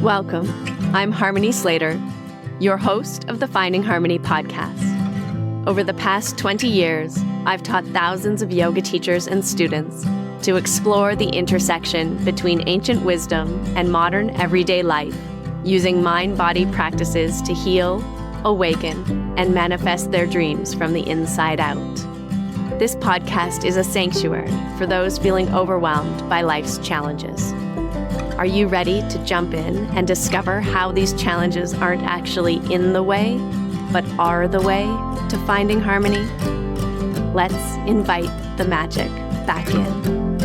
Welcome. I'm Harmony Slater, your host of the Finding Harmony podcast. Over the past 20 years, I've taught thousands of yoga teachers and students to explore the intersection between ancient wisdom and modern everyday life, using mind-body practices to heal, awaken, and manifest their dreams from the inside out. This podcast is a sanctuary for those feeling overwhelmed by life's challenges. Are you ready to jump in and discover how these challenges aren't actually in the way, but are the way to finding harmony? Let's invite the magic back in.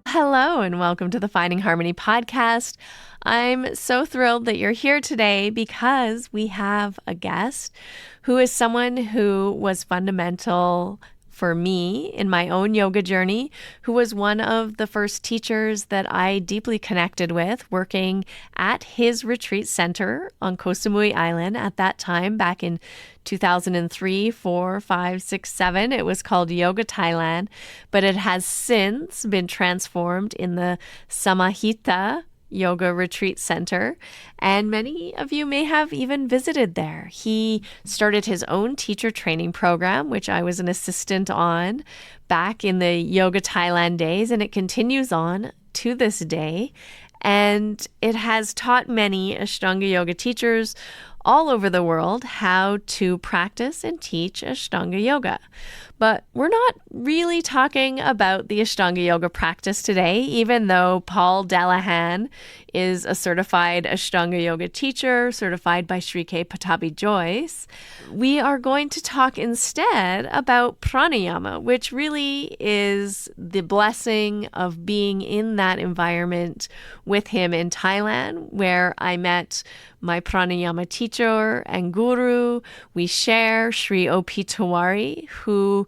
Hello, and welcome to the Finding Harmony podcast. I'm so thrilled that you're here today because we have a guest who is someone who was fundamental for me in my own yoga journey, who was one of the first teachers that I deeply connected with working at his retreat center on Koh Samui Island at that time, back in 2003, 4, 5, 6, 7. It was called Yoga Thailand, but it has since been transformed in the Samahita Yoga Retreat Center, and many of you may have even visited there. He started his own teacher training program, which I was an assistant on back in the Yoga Thailand days, and it continues on to this day. And it has taught many Ashtanga yoga teachers all over the world how to practice and teach Ashtanga yoga. But we're not really talking about the Ashtanga yoga practice today, even though Paul Dallaghan is a certified Ashtanga yoga teacher, certified by Sri K. Patabi Joyce. We are going to talk instead about Pranayama, which really is the blessing of being in that environment with him in Thailand, where I met my Pranayama teacher and guru. We share Sri O.P. Tawari, who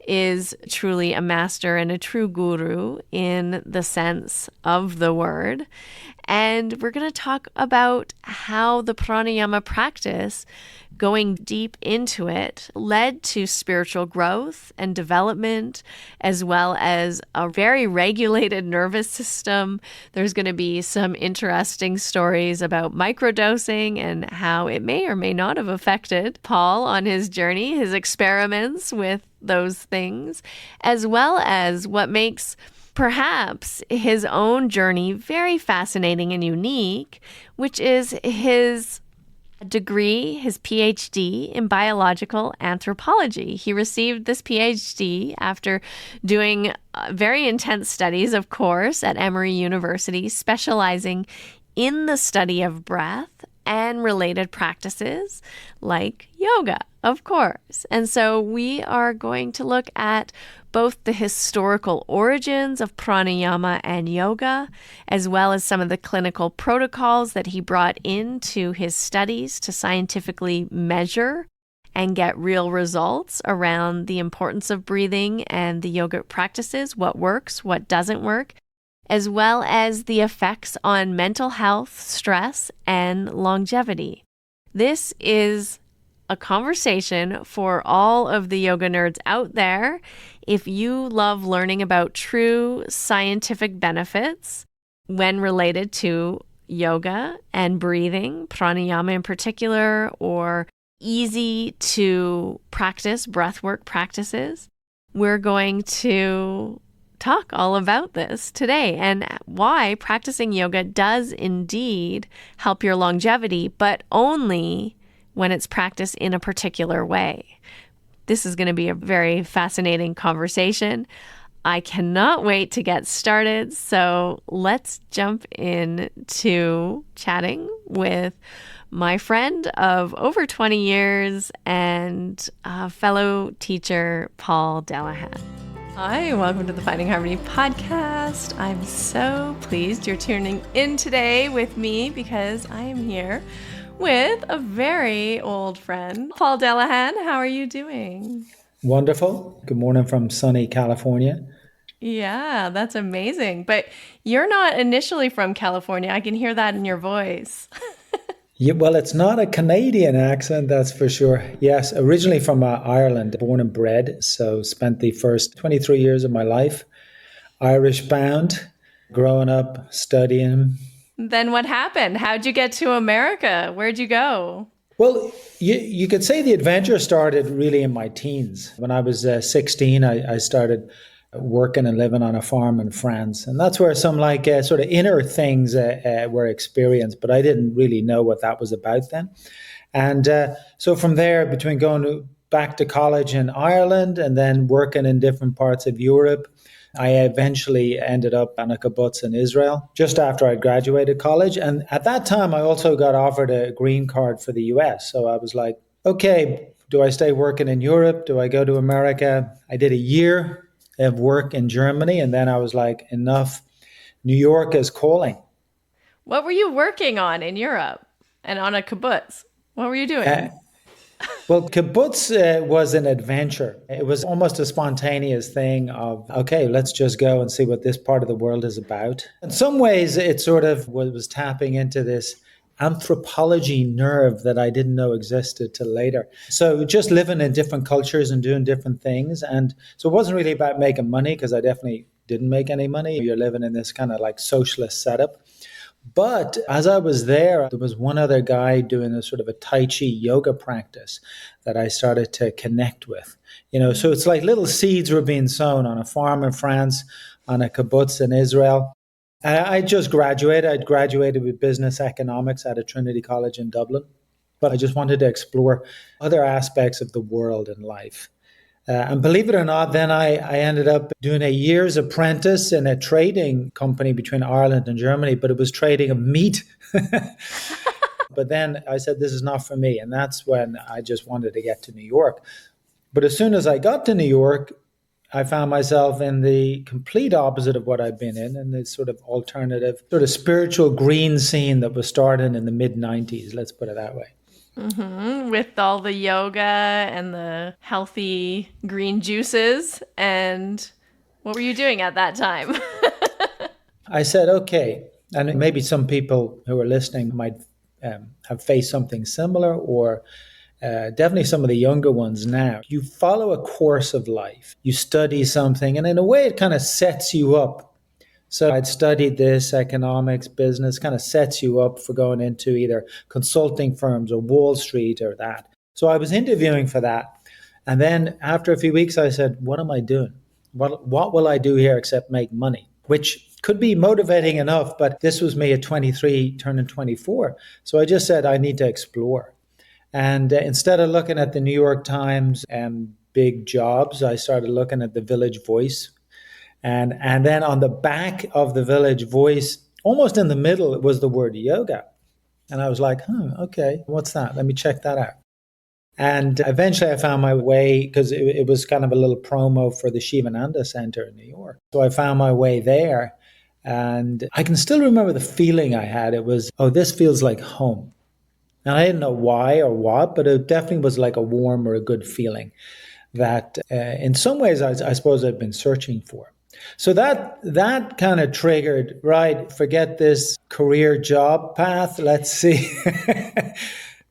is truly a master and a true guru in the sense of the word. And we're going to talk about how the pranayama practice, going deep into it, led to spiritual growth and development, as well as a very regulated nervous system. There's going to be some interesting stories about microdosing and how it may or may not have affected Paul on his journey, his experiments with those things, as well as what makes perhaps his own journey very fascinating and unique, which is his degree, his PhD in biological anthropology. He received this PhD after doing very intense studies, of course, at Emory University, specializing in the study of breath and related practices like yoga, of course. And so we are going to look at both the historical origins of pranayama and yoga, as well as some of the clinical protocols that he brought into his studies to scientifically measure and get real results around the importance of breathing and the yogic practices, what works, what doesn't work, as well as the effects on mental health, stress, and longevity. This is a conversation for all of the yoga nerds out there. If you love learning about true scientific benefits when related to yoga and breathing, pranayama in particular, or easy to practice breathwork practices, we're going to talk all about this today and why practicing yoga does indeed help your longevity, but only when it's practiced in a particular way. This is going to be a very fascinating conversation. I cannot wait to get started. So let's jump into chatting with my friend of over 20 years and fellow teacher, Paul Dallaghan. Hi, welcome to the Finding Harmony podcast. I'm so pleased you're tuning in today with me because I am here with a very old friend, Paul Dallaghan. How are you doing? Wonderful. Good morning from sunny California. Yeah, that's amazing. But you're not initially from California. I can hear that in your voice. Yeah, well, it's not a Canadian accent, that's for sure. Yes, originally from Ireland, born and bred. So spent the first 23 years of my life Irish bound, growing up, studying, Then what happened? How'd you get to America? Where'd you go? Well, you could say the adventure started really in my teens. When I was 16, I started working and living on a farm in France. And that's where some like sort of inner things were experienced, but I didn't really know what that was about then. And so from there, between back to college in Ireland and then working in different parts of Europe, I eventually ended up on a kibbutz in Israel just after I graduated college. And at that time, I also got offered a green card for the US. So I was like, okay, do I stay working in Europe? Do I go to America? I did a year of work in Germany. And then I was like, enough. New York is calling. What were you working on in Europe and on a kibbutz? What were you Uh, doing? Well, kibbutz was an adventure. It was almost a spontaneous thing of, okay, let's just go and see what this part of the world is about. In some ways, it sort of was tapping into this anthropology nerve that I didn't know existed till later. So just living in different cultures and doing different things. And so it wasn't really about making money because I definitely didn't make any money. You're living in this kind of like socialist setup. But as I was there was one other guy doing a sort of a Tai Chi yoga practice that I started to connect with. So it's like little seeds were being sown on a farm in France, on a kibbutz in Israel. And I just graduated. I'd graduated with business economics at a Trinity College in Dublin. But I just wanted to explore other aspects of the world and life. And believe it or not, then I ended up doing a year's apprentice in a trading company between Ireland and Germany, but it was trading of meat. But then I said, this is not for me. And that's when I just wanted to get to New York. But as soon as I got to New York, I found myself in the complete opposite of what I'd been in this sort of alternative, sort of spiritual green scene that was starting in the mid 90s, let's put it that way. With all the yoga and the healthy green juices. And what were you doing at that time? I said, okay, and maybe some people who are listening might have faced something similar, or definitely some of the younger ones now. You follow a course of life, you study something, and in a way, it kind of sets you up. So I'd studied this economics, business, kind of sets you up for going into either consulting firms or Wall Street or that. So I was interviewing for that. And then after a few weeks, I said, what am I doing? What will I do here except make money? Which could be motivating enough, but this was me at 23, turning 24. So I just said, I need to explore. And instead of looking at the New York Times and big jobs, I started looking at the Village Voice. And then on the back of the Village Voice, almost in the middle, it was the word yoga. And I was like, okay, what's that? Let me check that out. And eventually I found my way, because it was kind of a little promo for the Shivananda Center in New York. So I found my way there. And I can still remember the feeling I had. It was, oh, this feels like home. And I didn't know why or what, but it definitely was like a warm or a good feeling that in some ways I suppose I've been searching for. So that kind of triggered, right, forget this career job path. Let's see,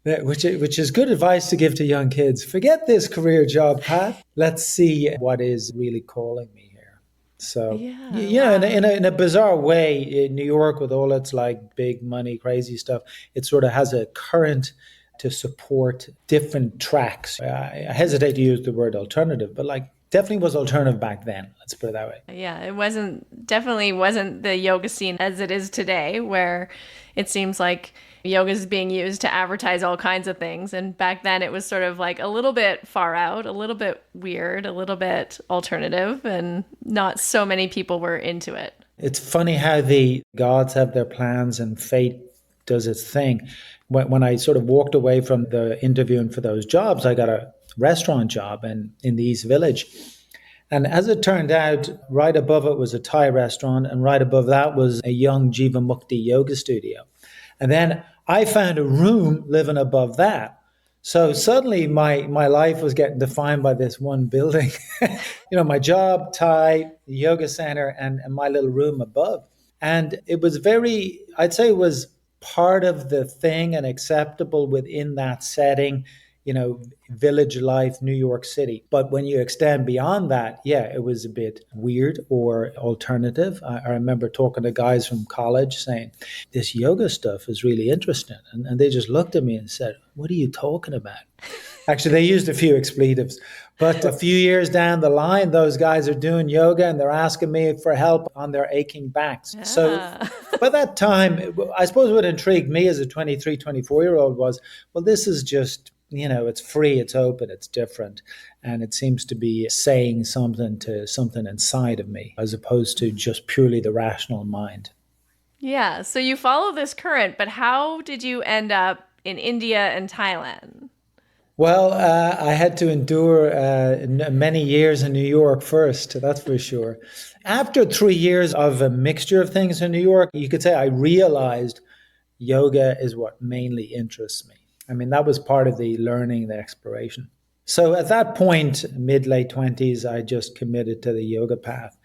which is good advice to give to young kids. Forget this career job path. Let's see what is really calling me here. So, Yeah, wow. in a bizarre way, in New York with all its like big money, crazy stuff, it sort of has a current to support different tracks. I hesitate to use the word alternative, but like definitely was alternative back then. Let's put it that way. Yeah, definitely wasn't the yoga scene as it is today, where it seems like yoga is being used to advertise all kinds of things. And back then it was sort of like a little bit far out, a little bit weird, a little bit alternative, and not so many people were into it. It's funny how the gods have their plans and fate does its thing. When I sort of walked away from the interviewing for those jobs, I got a restaurant job in the East Village. And as it turned out, right above it was a Thai restaurant, and right above that was a young Jiva Mukti yoga studio. And then I found a room living above that. So suddenly my life was getting defined by this one building. My job, Thai, the yoga center, and my little room above. And it was I'd say it was part of the thing and acceptable within that setting. village life, New York City. But when you extend beyond that, yeah, it was a bit weird or alternative. I remember talking to guys from college saying, this yoga stuff is really interesting. And they just looked at me and said, what are you talking about? Actually, they used a few expletives. But a few years down the line, those guys are doing yoga and they're asking me for help on their aching backs. Yeah. So by that time, I suppose what intrigued me as a 23, 24-year-old was, well, this is just, it's free, it's open, it's different. And it seems to be saying something to something inside of me, as opposed to just purely the rational mind. Yeah. So you follow this current, but how did you end up in India and Thailand? Well, I had to endure many years in New York first, that's for sure. After 3 years of a mixture of things in New York, you could say I realized yoga is what mainly interests me. I mean, that was part of the learning, the exploration. So at that point, late 20s, I just committed to the yoga path.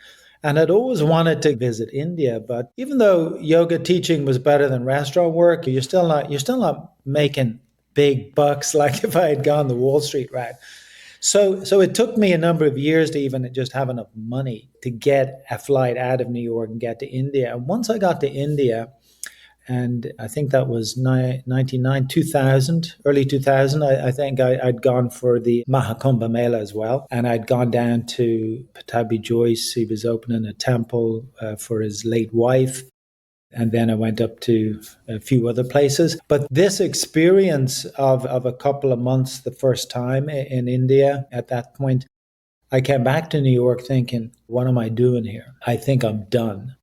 And I'd always wanted to visit India, but even though yoga teaching was better than restaurant work, you're still not making big bucks like if I had gone the Wall Street route. So it took me a number of years to even just have enough money to get a flight out of New York and get to India. And once I got to India, and I think that was 99, 2000, early 2000. I think I'd gone for the Mahakumbha Mela as well. And I'd gone down to Pattabhi Jois. He was opening a temple for his late wife. And then I went up to a few other places. But this experience of a couple of months, the first time in India at that point, I came back to New York thinking, what am I doing here? I think I'm done.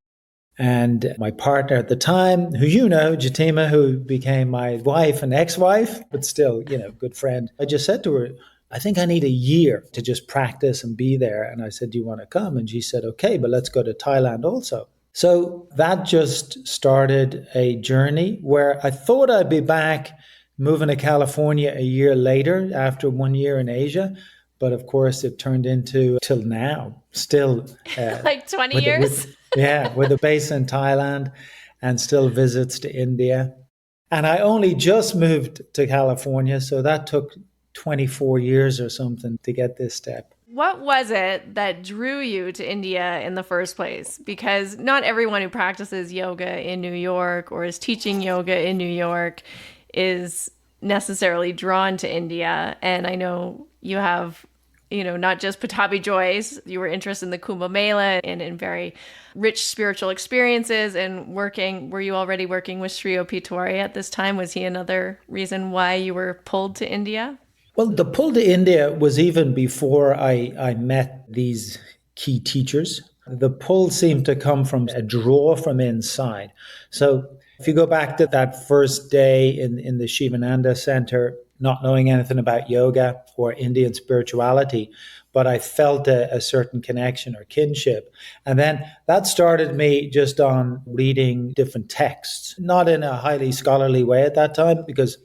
And my partner at the time, who Jatima, who became my wife and ex-wife, but still, good friend, I just said to her, I think I need a year to just practice and be there. And I said, do you want to come? And she said, okay, but let's go to Thailand also. So that just started a journey where I thought I'd be back moving to California a year later after 1 year in Asia. But of course, it turned into till now, still like 20 years? with a base in Thailand and still visits to India. And I only just moved to California, so that took 24 years or something to get this step. What was it that drew you to India in the first place? Because not everyone who practices yoga in New York or is teaching yoga in New York is necessarily drawn to India. And I know you have, not just Pattabhi Jois, you were interested in the Kumbh Mela and in very rich spiritual experiences and were you already working with Sri O.P. Tiwari at this time? Was he another reason why you were pulled to India? Well, the pull to India was even before I met these key teachers. The pull seemed to come from a draw from inside. So if you go back to that first day in the Shivananda Center, not knowing anything about yoga or Indian spirituality, but I felt a certain connection or kinship. And then that started me just on reading different texts, not in a highly scholarly way at that time, because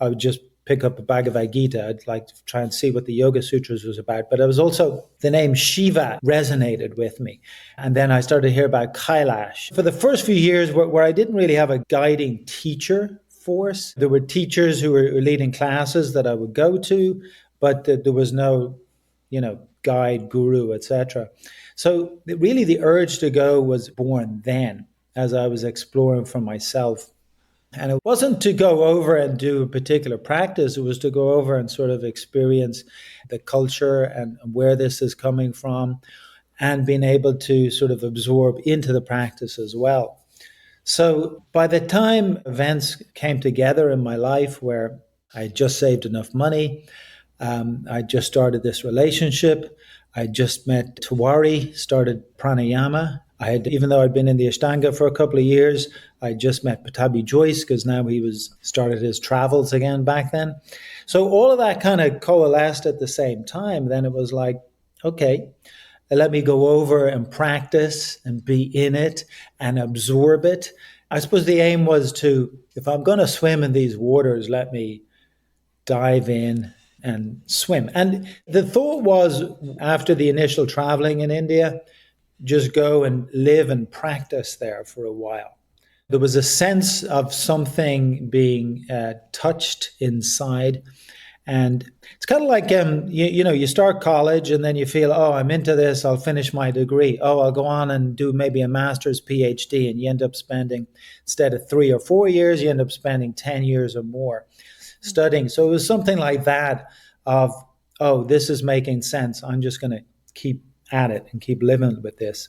I would just pick up a Bhagavad Gita. I'd like to try and see what the Yoga Sutras was about. But it was also the name Shiva resonated with me. And then I started to hear about Kailash. For the first few years where I didn't really have a guiding teacher force, there were teachers who were leading classes that I would go to, but there was no, guide, guru, etc. So really the urge to go was born then as I was exploring for myself. And it wasn't to go over and do a particular practice. It was to go over and sort of experience the culture and where this is coming from and being able to sort of absorb into the practice as well. So by the time events came together in my life where I had just saved enough money, I just started this relationship, I just met Tiwari, started Pranayama. Even though I'd been in the Ashtanga for a couple of years, I just met Pattabhi Jois because now he was started his travels again back then. So all of that kind of coalesced at the same time. Then it was like, okay, let me go over and practice and be in it and absorb it. I suppose the aim was if I'm going to swim in these waters, let me dive in and swim. And the thought was, after the initial traveling in India, just go and live and practice there for a while. There was a sense of something being touched inside. And it's kind of like, you start college and then you feel, oh, I'm into this, I'll finish my degree. Oh, I'll go on and do maybe a master's, PhD, and you end up spending, instead of 3 or 4 years, you end up spending 10 years or more studying. So it was something like that of, oh, this is making sense. I'm just going to keep at it and keep living with this.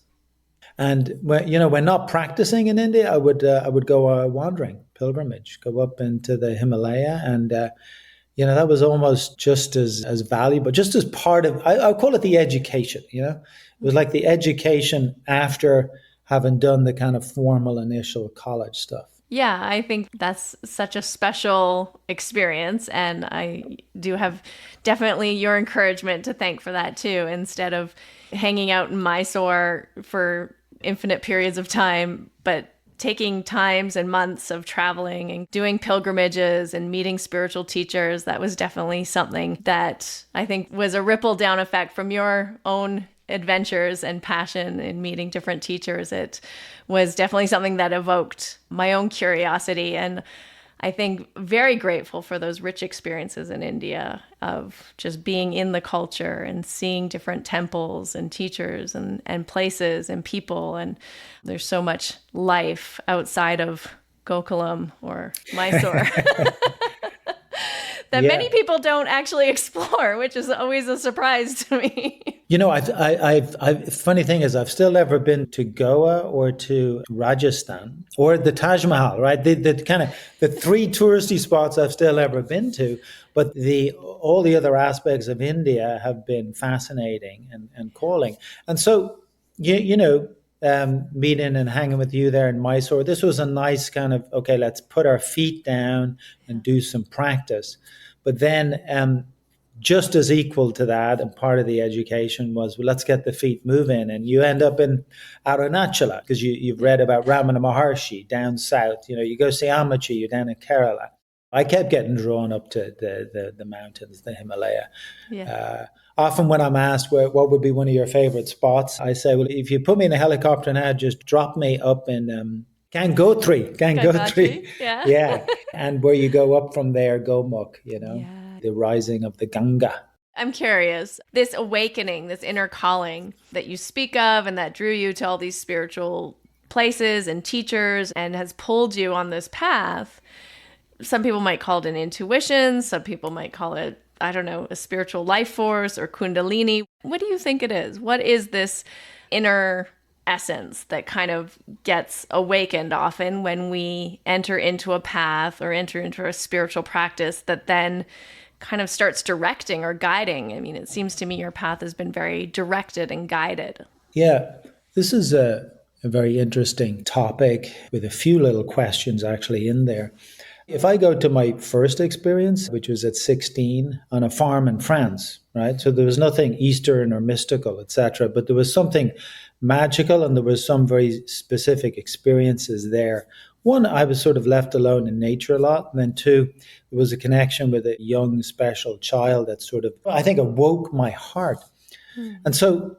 And when not practicing in India, I would go wandering, pilgrimage, go up into the Himalaya, and that was almost just as valuable, just as part of. I call it the education. It was like the education after having done the kind of formal initial college stuff. Yeah, I think that's such a special experience. And I do have definitely your encouragement to thank for that too. Instead of hanging out in Mysore for infinite periods of time, but taking times and months of traveling and doing pilgrimages and meeting spiritual teachers, that was definitely something that I think was a ripple down effect from your own adventures and passion in meeting different teachers. It was definitely something that evoked my own curiosity, and I think very grateful for those rich experiences in India of just being in the culture and seeing different temples and teachers and places and people. And there's so much life outside of Gokulam or Mysore that many people don't actually explore, which is always a surprise to me. Funny thing is, I've still never been to Goa or to Rajasthan or the Taj Mahal, right? The kind of the three touristy spots I've still never been to, but all the other aspects of India have been fascinating and calling. And so, meeting and hanging with you there in Mysore, this was a nice kind of, okay, let's put our feet down and do some practice. But then, just as equal to that, and part of the education was, well, let's get the feet moving. And you end up in Arunachala because you've read about Ramana Maharshi down south. You go see Amachi, you're down in Kerala. I kept getting drawn up to the mountains, the Himalaya. Yeah. Often when I'm asked what would be one of your favorite spots, I say, well, if you put me in a helicopter now, just drop me up in Gangotri. Yeah. Yeah. And where you go up from there, Gomukh, the rising of the Ganga. I'm curious, this awakening, this inner calling that you speak of and that drew you to all these spiritual places and teachers and has pulled you on this path. Some people might call it an intuition. Some people might call it, I don't know, a spiritual life force or kundalini. What do you think it is? What is this inner essence that kind of gets awakened often when we enter into a path or enter into a spiritual practice that then kind of starts directing or guiding? I mean, it seems to me your path has been very directed and guided. Yeah, this is a very interesting topic with a few little questions actually in there. If I go to my first experience, which was at 16 on a farm in France, right? So there was nothing Eastern or mystical, etc., but there was something magical and there was some very specific experiences there. One, I was sort of left alone in nature a lot. And then two, there was a connection with a young, special child that sort of, I think, awoke my heart. And so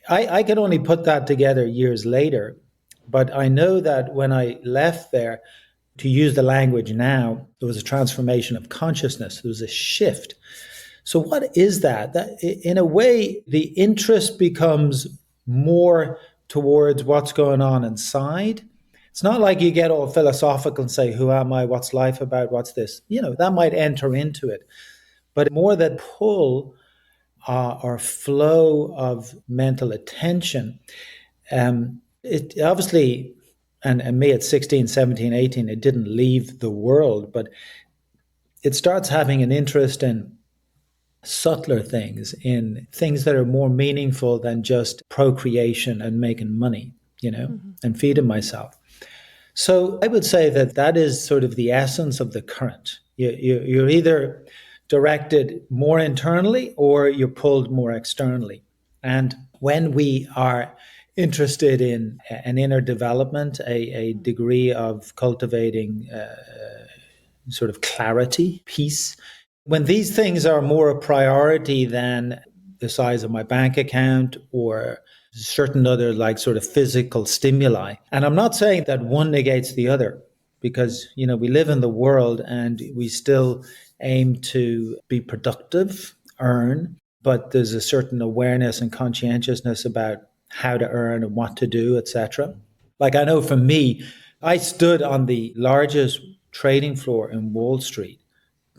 I could only put that together years later. But I know that when I left there, to use the language now, there was a transformation of consciousness. There was a shift. So what is that? In a way, the interest becomes more towards what's going on inside. It's not like you get all philosophical and say, who am I? What's life about? What's this? That might enter into it. But more that pull or flow of mental attention. It obviously... And me at 16, 17, 18, it didn't leave the world, but it starts having an interest in subtler things, in things that are more meaningful than just procreation and making money, and feeding myself. So I would say that is sort of the essence of the current. You're either directed more internally or you're pulled more externally. And when we are interested in an inner development, a degree of cultivating sort of clarity, peace. When these things are more a priority than the size of my bank account or certain other like sort of physical stimuli, and I'm not saying that one negates the other, because, we live in the world and we still aim to be productive, earn, but there's a certain awareness and conscientiousness about how to earn and what to do, etc. Like I know for me, I stood on the largest trading floor in Wall Street,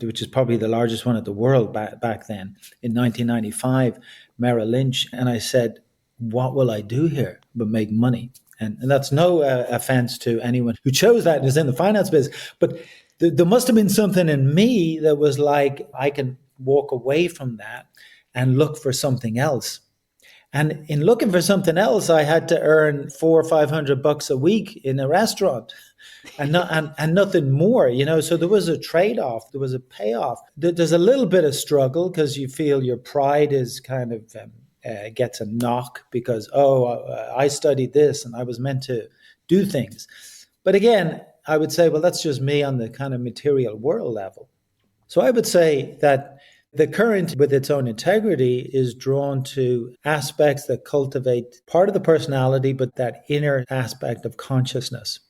which is probably the largest one in the world back then, in 1995, Merrill Lynch. And I said, what will I do here but make money? And that's no offense to anyone who chose that and is in the finance business. But there must have been something in me that was like, I can walk away from that and look for something else. And in looking for something else, I had to earn $400 or $500 a week in a restaurant, and nothing more. So there was a trade-off, there was a payoff. There's a little bit of struggle because you feel your pride is kind of gets a knock because I studied this and I was meant to do things. But again, I would say, well, that's just me on the kind of material world level. So I would say that the current, with its own integrity, is drawn to aspects that cultivate part of the personality, but that inner aspect of consciousness.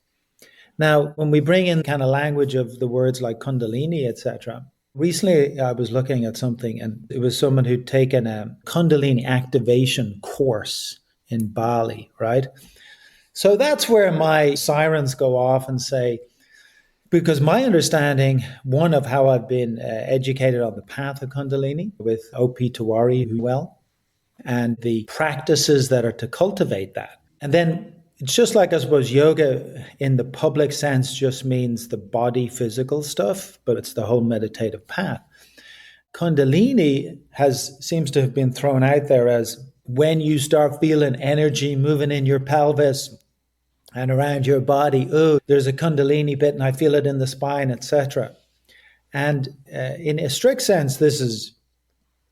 Now, when we bring in kind of language of the words like Kundalini, etc., recently I was looking at something, and it was someone who'd taken a Kundalini activation course in Bali, right? So that's where my sirens go off and say, because my understanding, one of how I've been educated on the path of Kundalini with O.P. Tiwari, and the practices that are to cultivate that. And then it's just like, I suppose, yoga in the public sense just means the body physical stuff, but it's the whole meditative path. Kundalini seems to have been thrown out there as when you start feeling energy moving in your pelvis and around your body, there's a Kundalini bit and I feel it in the spine, etc. And in a strict sense, this is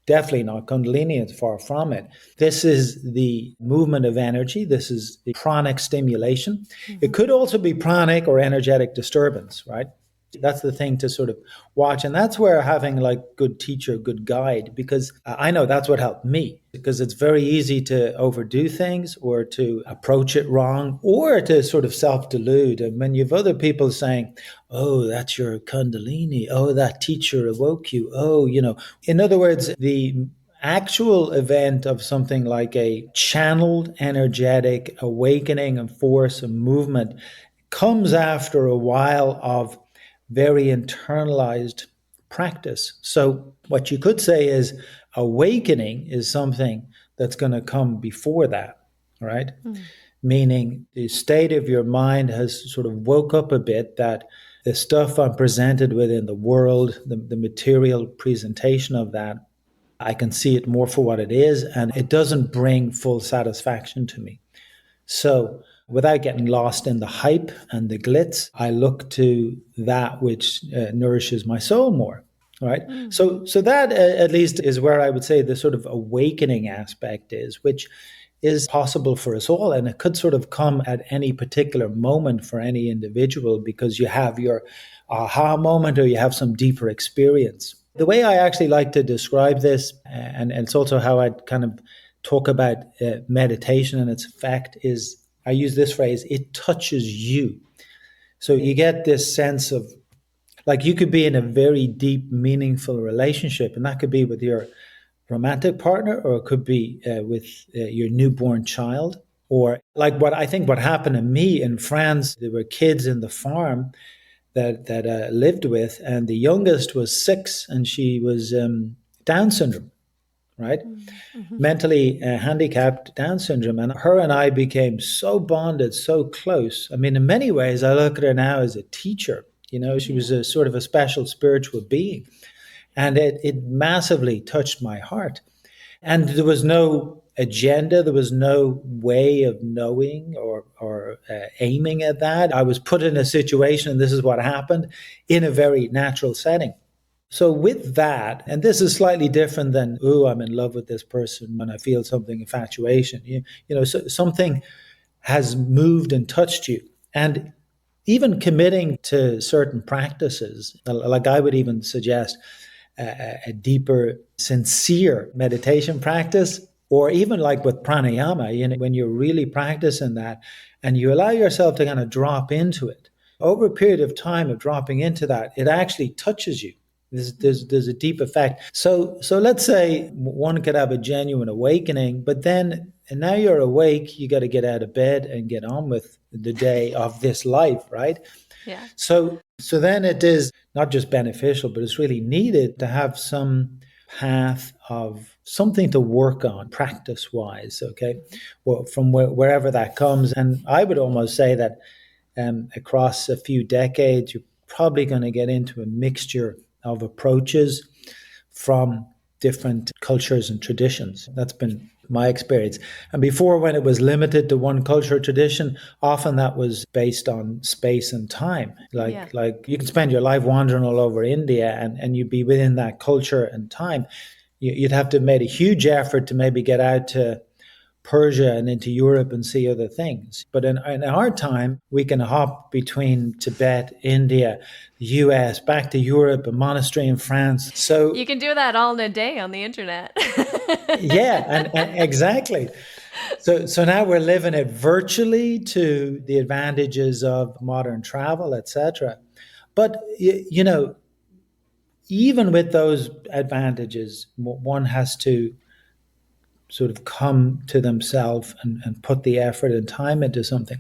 definitely not Kundalini, it's far from it. This is the movement of energy. This is the pranic stimulation. Mm-hmm. It could also be pranic or energetic disturbance, right? That's the thing to sort of watch. And that's where having like good teacher, good guide, because I know that's what helped me, because it's very easy to overdo things or to approach it wrong or to sort of self-delude. And when you have other people saying, oh, that's your Kundalini. Oh, that teacher awoke you. Oh, in other words, the actual event of something like a channeled energetic awakening and force and movement comes after a while of very internalized practice. So what you could say is awakening is something that's going to come before that, right? Mm. Meaning the state of your mind has sort of woke up a bit that the stuff I'm presented with in the world, the material presentation of that, I can see it more for what it is, and it doesn't bring full satisfaction to me. So without getting lost in the hype and the glitz, I look to that which nourishes my soul more, right? Mm. So that at least is where I would say the sort of awakening aspect is, which is possible for us all. And it could sort of come at any particular moment for any individual because you have your aha moment or you have some deeper experience. The way I actually like to describe this, and it's also how I kind of talk about meditation and its effect, is I use this phrase, it touches you. So you get this sense of, like, you could be in a very deep, meaningful relationship, and that could be with your romantic partner, or it could be with your newborn child. Or like what happened to me in France, there were kids in the farm that lived with, and the youngest was 6 and she was Down syndrome, right? Mm-hmm. Mentally handicapped, Down syndrome. And her and I became so bonded, so close. I mean, in many ways, I look at her now as a teacher. She was a sort of a special spiritual being. And it massively touched my heart. And there was no agenda. There was no way of knowing or aiming at that. I was put in a situation, and this is what happened, in a very natural setting. So with that, and this is slightly different than, I'm in love with this person when I feel something, infatuation. So something has moved and touched you. And even committing to certain practices, like I would even suggest a deeper, sincere meditation practice, or even like with pranayama, when you're really practicing that and you allow yourself to kind of drop into it, over a period of time of dropping into that, it actually touches you. There's a deep effect. So let's say one could have a genuine awakening, but then and now you're awake, you got to get out of bed and get on with the day of this life, right? Yeah. So then it is not just beneficial, but it's really needed to have some path of something to work on practice wise, okay? Well, from wherever that comes. And I would almost say that across a few decades, you're probably going to get into a mixture of approaches from different cultures and traditions. That's been my experience. And before, when it was limited to one culture or tradition, often that was based on space and time. Like you could spend your life wandering all over India and you'd be within that culture and time. You'd have to have made a huge effort to maybe get out to Persia and into Europe and see other things. But in our time, we can hop between Tibet, India, the US, back to Europe, a monastery in France. So you can do that all in a day on the internet. yeah, and exactly. So now we're living it virtually to the advantages of modern travel, etc. But you know, even with those advantages, one has to sort of come to themselves and put the effort and time into something.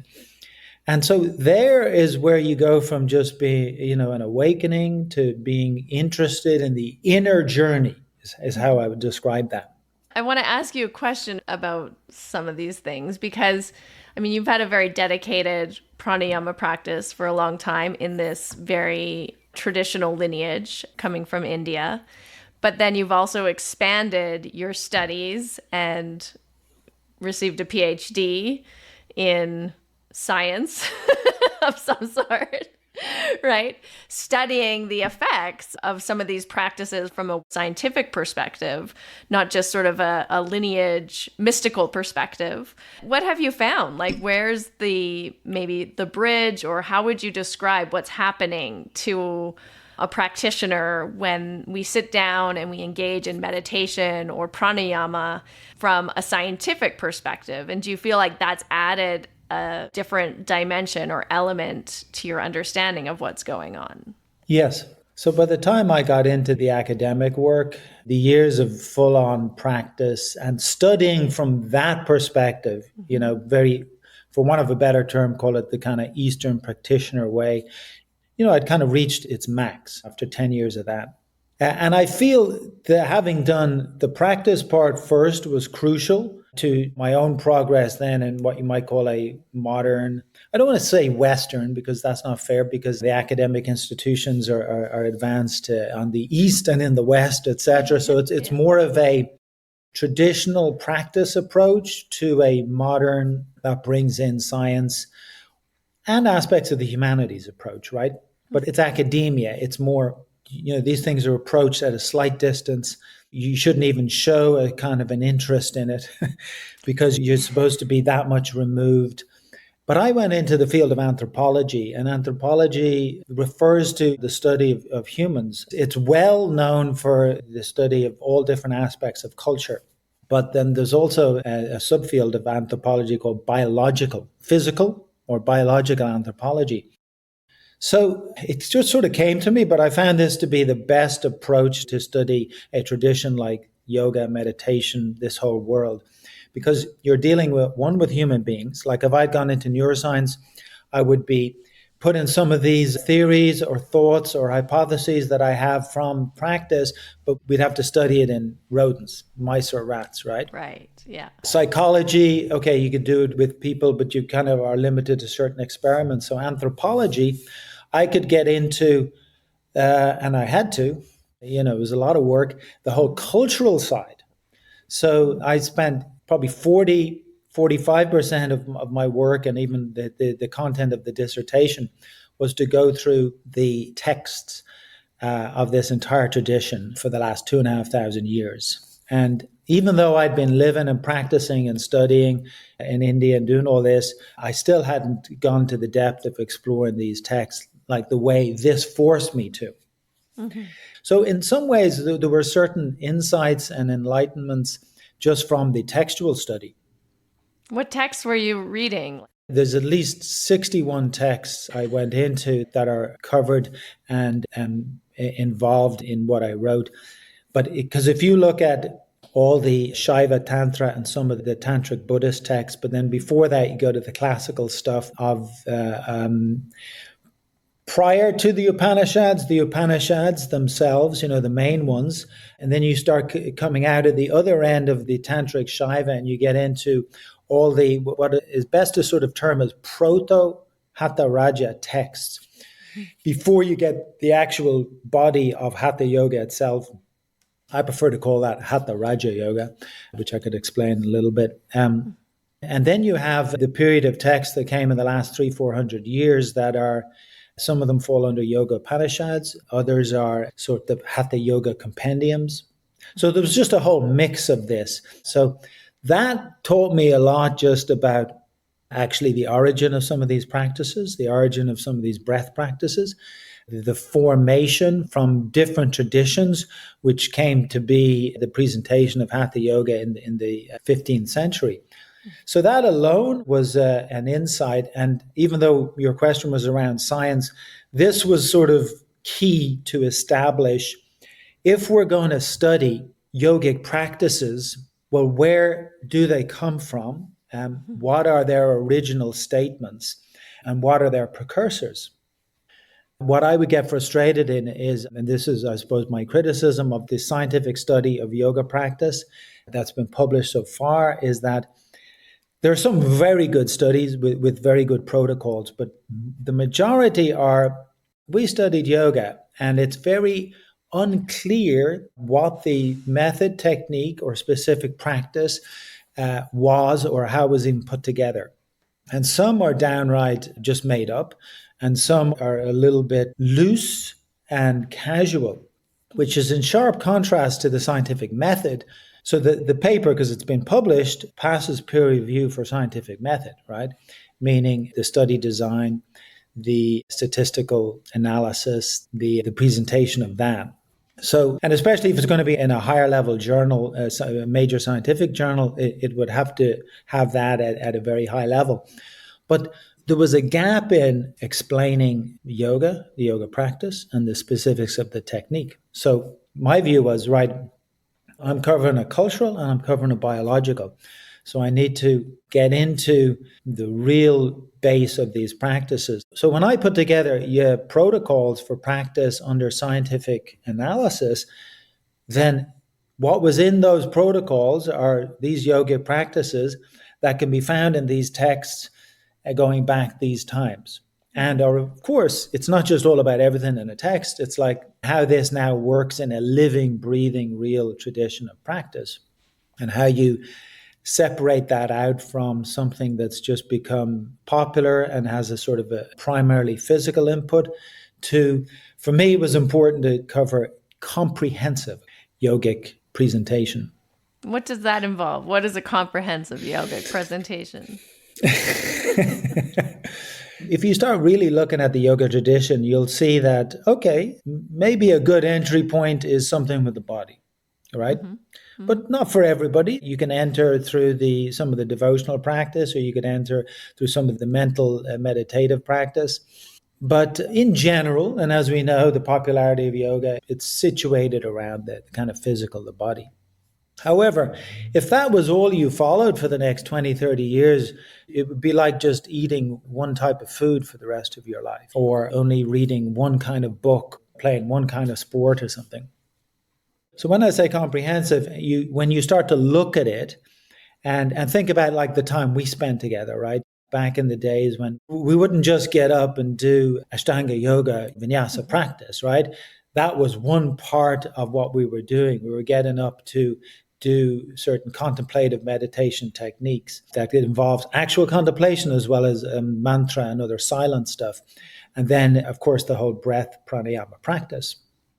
And so there is where you go from just being, an awakening to being interested in the inner journey is how I would describe that. I want to ask you a question about some of these things because, I mean, you've had a very dedicated pranayama practice for a long time in this very traditional lineage coming from India. But then you've also expanded your studies and received a PhD in science of some sort, right? Studying the effects of some of these practices from a scientific perspective, not just sort of a lineage mystical perspective. What have you found? Like, where's maybe the bridge, or how would you describe what's happening to a practitioner when we sit down and we engage in meditation or pranayama from a scientific perspective? And do you feel like that's added a different dimension or element to your understanding of what's going on? Yes. So by the time I got into the academic work, the years of full-on practice and studying from that perspective, very, for want of a better term, call it the kind of Eastern practitioner way, I'd kind of reached its max after 10 years of that. And I feel that having done the practice part first was crucial to my own progress then in what you might call a modern, I don't want to say Western because that's not fair, because the academic institutions are advanced on the East and in the West, etc. So it's more of a traditional practice approach to a modern that brings in science and aspects of the humanities approach, right? But it's academia. It's more, these things are approached at a slight distance. You shouldn't even show a kind of an interest in it because you're supposed to be that much removed. But I went into the field of anthropology, and anthropology refers to the study of humans. It's well known for the study of all different aspects of culture. But then there's also a subfield of anthropology called biological, physical or biological anthropology. So it just sort of came to me, but I found this to be the best approach to study a tradition like yoga, meditation, this whole world, because you're dealing with human beings. Like if I'd gone into neuroscience, I would be putting some of these theories or thoughts or hypotheses that I have from practice, but we'd have to study it in rodents, mice or rats, right? Right, yeah. Psychology, okay, you could do it with people, but you kind of are limited to certain experiments. So anthropology, I could get into, and I had to, it was a lot of work, the whole cultural side. So I spent probably 45% of my work and even the content of the dissertation was to go through the texts of this entire tradition for the last 2,500 years. And even though I'd been living and practicing and studying in India and doing all this, I still hadn't gone to the depth of exploring these texts like the way this forced me to. Mm-hmm. So in some ways, there were certain insights and enlightenments just from the textual study. What texts were you reading? There's at least 61 texts I went into that are covered and involved in what I wrote. But because if you look at all the Shaiva Tantra and some of the Tantric Buddhist texts, but then before that, you go to the classical stuff of prior to the Upanishads themselves, the main ones, and then you start coming out of the other end of the Tantric Shaiva and you get into all the, what is best to sort of term as proto-Hatha Raja texts, before you get the actual body of Hatha Yoga itself. I prefer to call that Hatha Raja Yoga, which I could explain a little bit. And then you have the period of texts that came in the last 300-400 years that are, some of them fall under Yoga Upanishads, others are sort of Hatha Yoga compendiums. So there was just a whole mix of this. So that taught me a lot just about actually the origin of some of these practices, the origin of some of these breath practices, the formation from different traditions, which came to be the presentation of Hatha Yoga in the 15th century. So that alone was an insight. And even though your question was around science, this was sort of key to establish, if we're going to study yogic practices, well, where do they come from? What are their original statements? And what are their precursors? What I would get frustrated in is, and this is, I suppose, my criticism of the scientific study of yoga practice that's been published so far, is that there are some very good studies with very good protocols, but the majority are, we studied yoga, and it's very unclear what the method, technique, or specific practice was, or how it was even put together. And some are downright just made up, and some are a little bit loose and casual, which is in sharp contrast to the scientific method. So the paper, because it's been published, passes peer review for scientific method, right? Meaning the study design, the statistical analysis, the presentation of that. So, and especially if it's going to be in a higher level journal, a major scientific journal, it would have to have that at a very high level. But there was a gap in explaining yoga, the yoga practice, and the specifics of the technique. So my view was, right, I'm covering a cultural and I'm covering a biological. So I need to get into the real base of these practices. So when I put together protocols for practice under scientific analysis, then what was in those protocols are these yogic practices that can be found in these texts going back these times. And of course, it's not just all about everything in a text. It's like how this now works in a living, breathing, real tradition of practice, and how you separate that out from something that's just become popular and has a sort of a primarily physical input to, for me, it was important to cover comprehensive yogic presentation. What does that involve? What is a comprehensive yogic presentation? If you start really looking at the yoga tradition, you'll see that, okay, maybe a good entry point is something with the body, right? Mm-hmm. But not for everybody. You can enter through some of the devotional practice, or you could enter through some of the mental meditative practice. But in general, and as we know, the popularity of yoga, it's situated around the kind of physical, the body. However, if that was all you followed for the next 20, 30 years, it would be like just eating one type of food for the rest of your life, or only reading one kind of book, playing one kind of sport or something. So when I say comprehensive, when you start to look at it and think about like the time we spent together, right? Back in the days when we wouldn't just get up and do Ashtanga yoga, vinyasa practice, right? That was one part of what we were doing. We were getting up to do certain contemplative meditation techniques that involves actual contemplation as well as mantra and other silent stuff. And then, of course, the whole breath pranayama practice,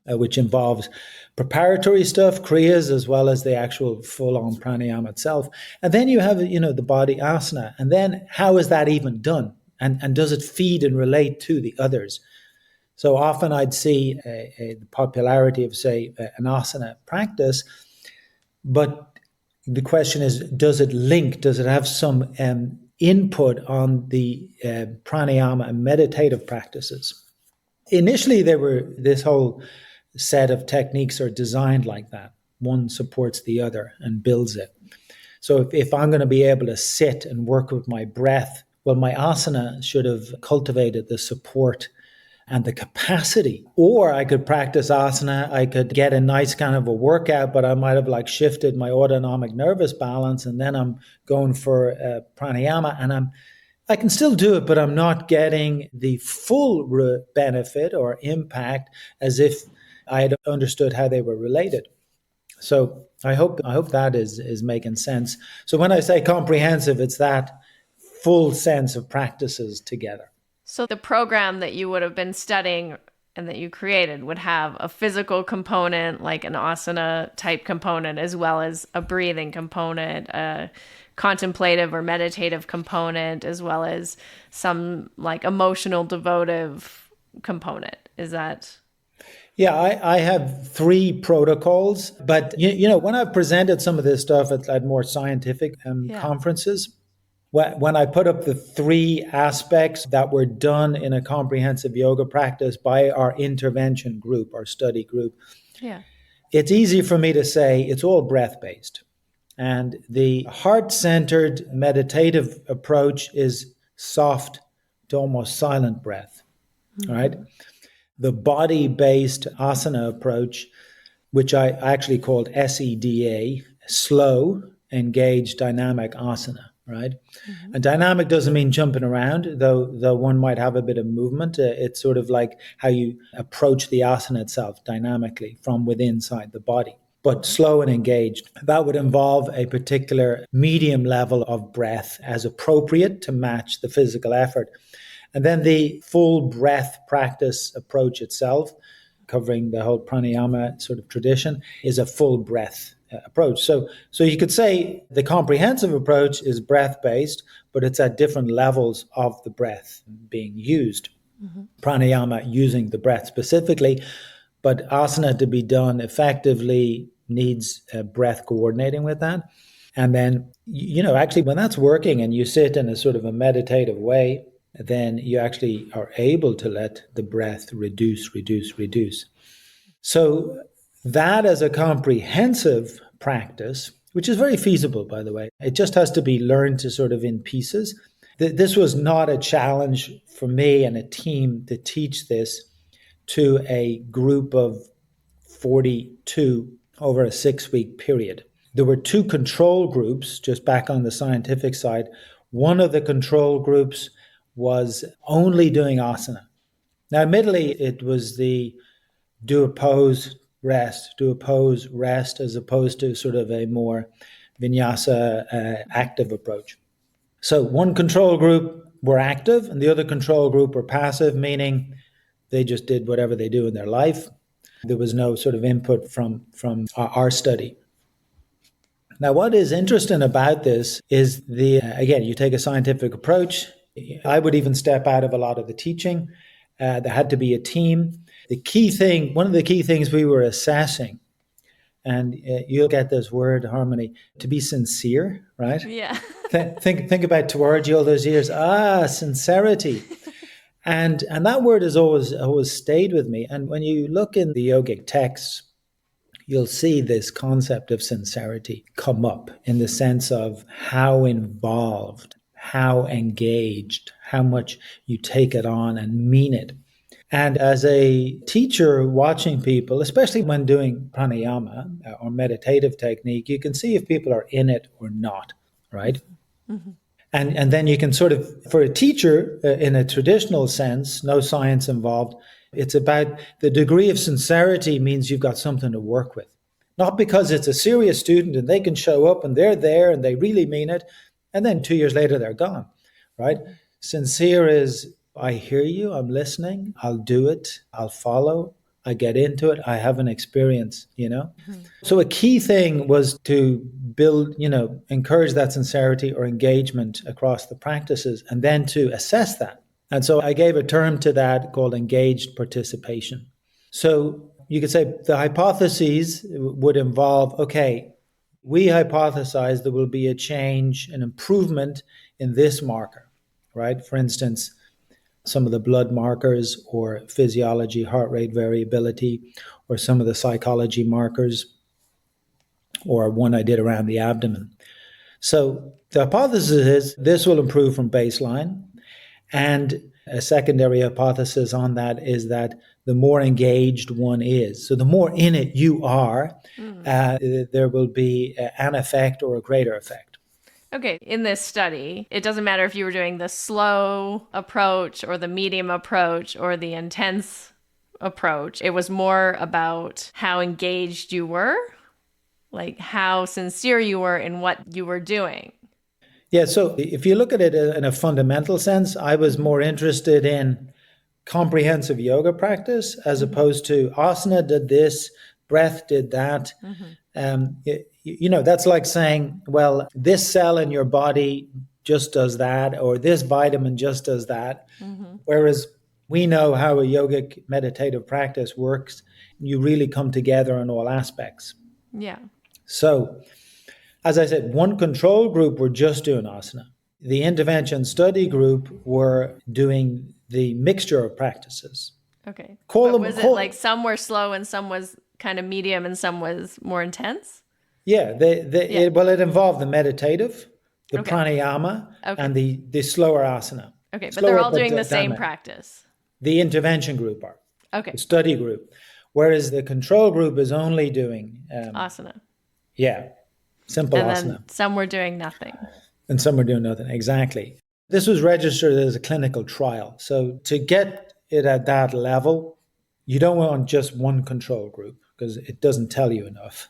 which involves preparatory stuff, kriyas, as well as the actual full-on pranayama itself. And then you have, the body asana. And then how is that even done? And does it feed and relate to the others? So often I'd see the popularity of, say, an asana practice, but the question is, does it link? Does it have some input on the pranayama and meditative practices. Initially, this whole set of techniques are designed like that. One supports the other and builds it. So if I'm going to be able to sit and work with my breath, well, my asana should have cultivated the support and the capacity. Or I could practice asana, I could get a nice kind of a workout, but I might have like shifted my autonomic nervous balance, and then I'm going for pranayama, and I can still do it, but I'm not getting the full benefit or impact as if I had understood how they were related. So I hope that is making sense. So when I say comprehensive, it's that full sense of practices together. So the program that you would have been studying and that you created would have a physical component, like an asana type component, as well as a breathing component, a contemplative or meditative component, as well as some like emotional devotive component. Is that? Yeah, I have 3 protocols, but when I've presented some of this stuff at more scientific conferences, when I put up the 3 aspects that were done in a comprehensive yoga practice by our intervention group, our study group, it's easy for me to say it's all breath-based. And the heart-centered meditative approach is soft to almost silent breath, right? The body-based asana approach, which I actually called SEDA, slow, engaged, dynamic asana, right? And dynamic doesn't mean jumping around, though one might have a bit of movement. It's sort of like how you approach the asana itself dynamically from within inside the body. But slow and engaged. That would involve a particular medium level of breath as appropriate to match the physical effort. And then the full breath practice approach itself, covering the whole pranayama sort of tradition, is a full breath approach. So you could say the comprehensive approach is breath-based, but it's at different levels of the breath being used. Pranayama using the breath specifically, but asana to be done effectively needs breath coordinating with that. And then, actually when that's working and you sit in a sort of a meditative way, then you actually are able to let the breath reduce. So that as a comprehensive practice, which is very feasible, by the way, it just has to be learned to sort of in pieces. This was not a challenge for me and a team to teach this to a group of 42 over a 6-week period. There were 2 control groups, just back on the scientific side. One of the control groups was only doing asana. Now, admittedly, it was the do a pose, rest, as opposed to sort of a more vinyasa active approach. So one control group were active and the other control group were passive, meaning they just did whatever they do in their life. There was no sort of input from our study. Now, what is interesting about this is again, you take a scientific approach. I would even step out of a lot of the teaching. There had to be a team. One of the key things we were assessing, and you'll get this word, Harmony, to be sincere, right? Yeah. think about towards you all those years. Sincerity. And that word has always stayed with me. And when you look in the yogic texts, you'll see this concept of sincerity come up in the sense of how involved, how engaged, how much you take it on and mean it. And as a teacher watching people, especially when doing pranayama or meditative technique, you can see if people are in it or not, right? Mm-hmm. And then you can sort of, for a teacher, in a traditional sense, no science involved, it's about the degree of sincerity means you've got something to work with. Not because it's a serious student and they can show up and they're there and they really mean it, and then 2 years later they're gone, right? Sincere is, I hear you, I'm listening, I'll do it, I'll follow, I get into it, I have an experience, Mm-hmm. So a key thing was to build, encourage that sincerity or engagement across the practices and then to assess that. And so I gave a term to that called engaged participation. So you could say the hypotheses would involve, okay, we hypothesize there will be a change, an improvement in this marker, right? For instance, some of the blood markers or physiology, heart rate variability, or some of the psychology markers, or one I did around the abdomen. So the hypothesis is this will improve from baseline. And a secondary hypothesis on that is that the more engaged one is, so the more in it you are, there will be an effect or a greater effect. Okay, in this study, it doesn't matter if you were doing the slow approach or the medium approach or the intense approach. It was more about how engaged you were, like how sincere you were in what you were doing. Yeah, so if you look at it in a fundamental sense, I was more interested in comprehensive yoga practice as opposed to asana did this, breath did that. That's like saying, well, this cell in your body just does that, or this vitamin just does that. Whereas we know how a yogic meditative practice works. You really come together in all aspects. Yeah. So, as I said, one control group were just doing asana. The intervention study group were doing the mixture of practices. Okay. But was it like some were slow and some was kind of medium and some was more intense? Yeah, it involved the meditative, the pranayama, Okay. and the slower asana. Okay, but slower, they're all doing the same practice. The intervention group are. Okay. The study group. Whereas the control group is only doing asana. Yeah, simple and asana. Then some were doing nothing. And some were doing nothing, exactly. This was registered as a clinical trial. So to get it at that level, you don't want just one control group because it doesn't tell you enough.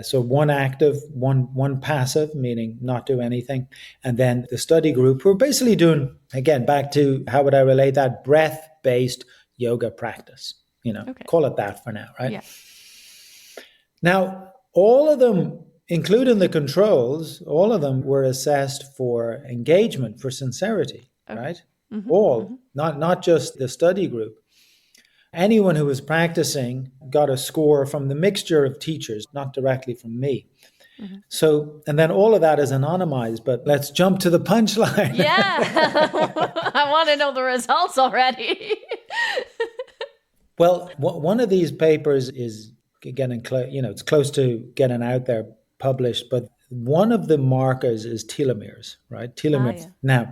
So one active, one passive, meaning not do anything. And then the study group, we're basically doing, again, back to how would I relate that? Breath-based yoga practice. Call it that for now, right? Yeah. Now, all of them, including the controls, all of them were assessed for engagement, for sincerity, right? Not just the study group. Anyone who was practicing got a score from the mixture of teachers, not directly from me. So, and then all of that is anonymized, but let's jump to the punchline. Yeah. I want to know the results already. Well, one of these papers is getting close, it's close to getting out there published, but one of the markers is telomeres, right? Telomeres. Yeah. Now,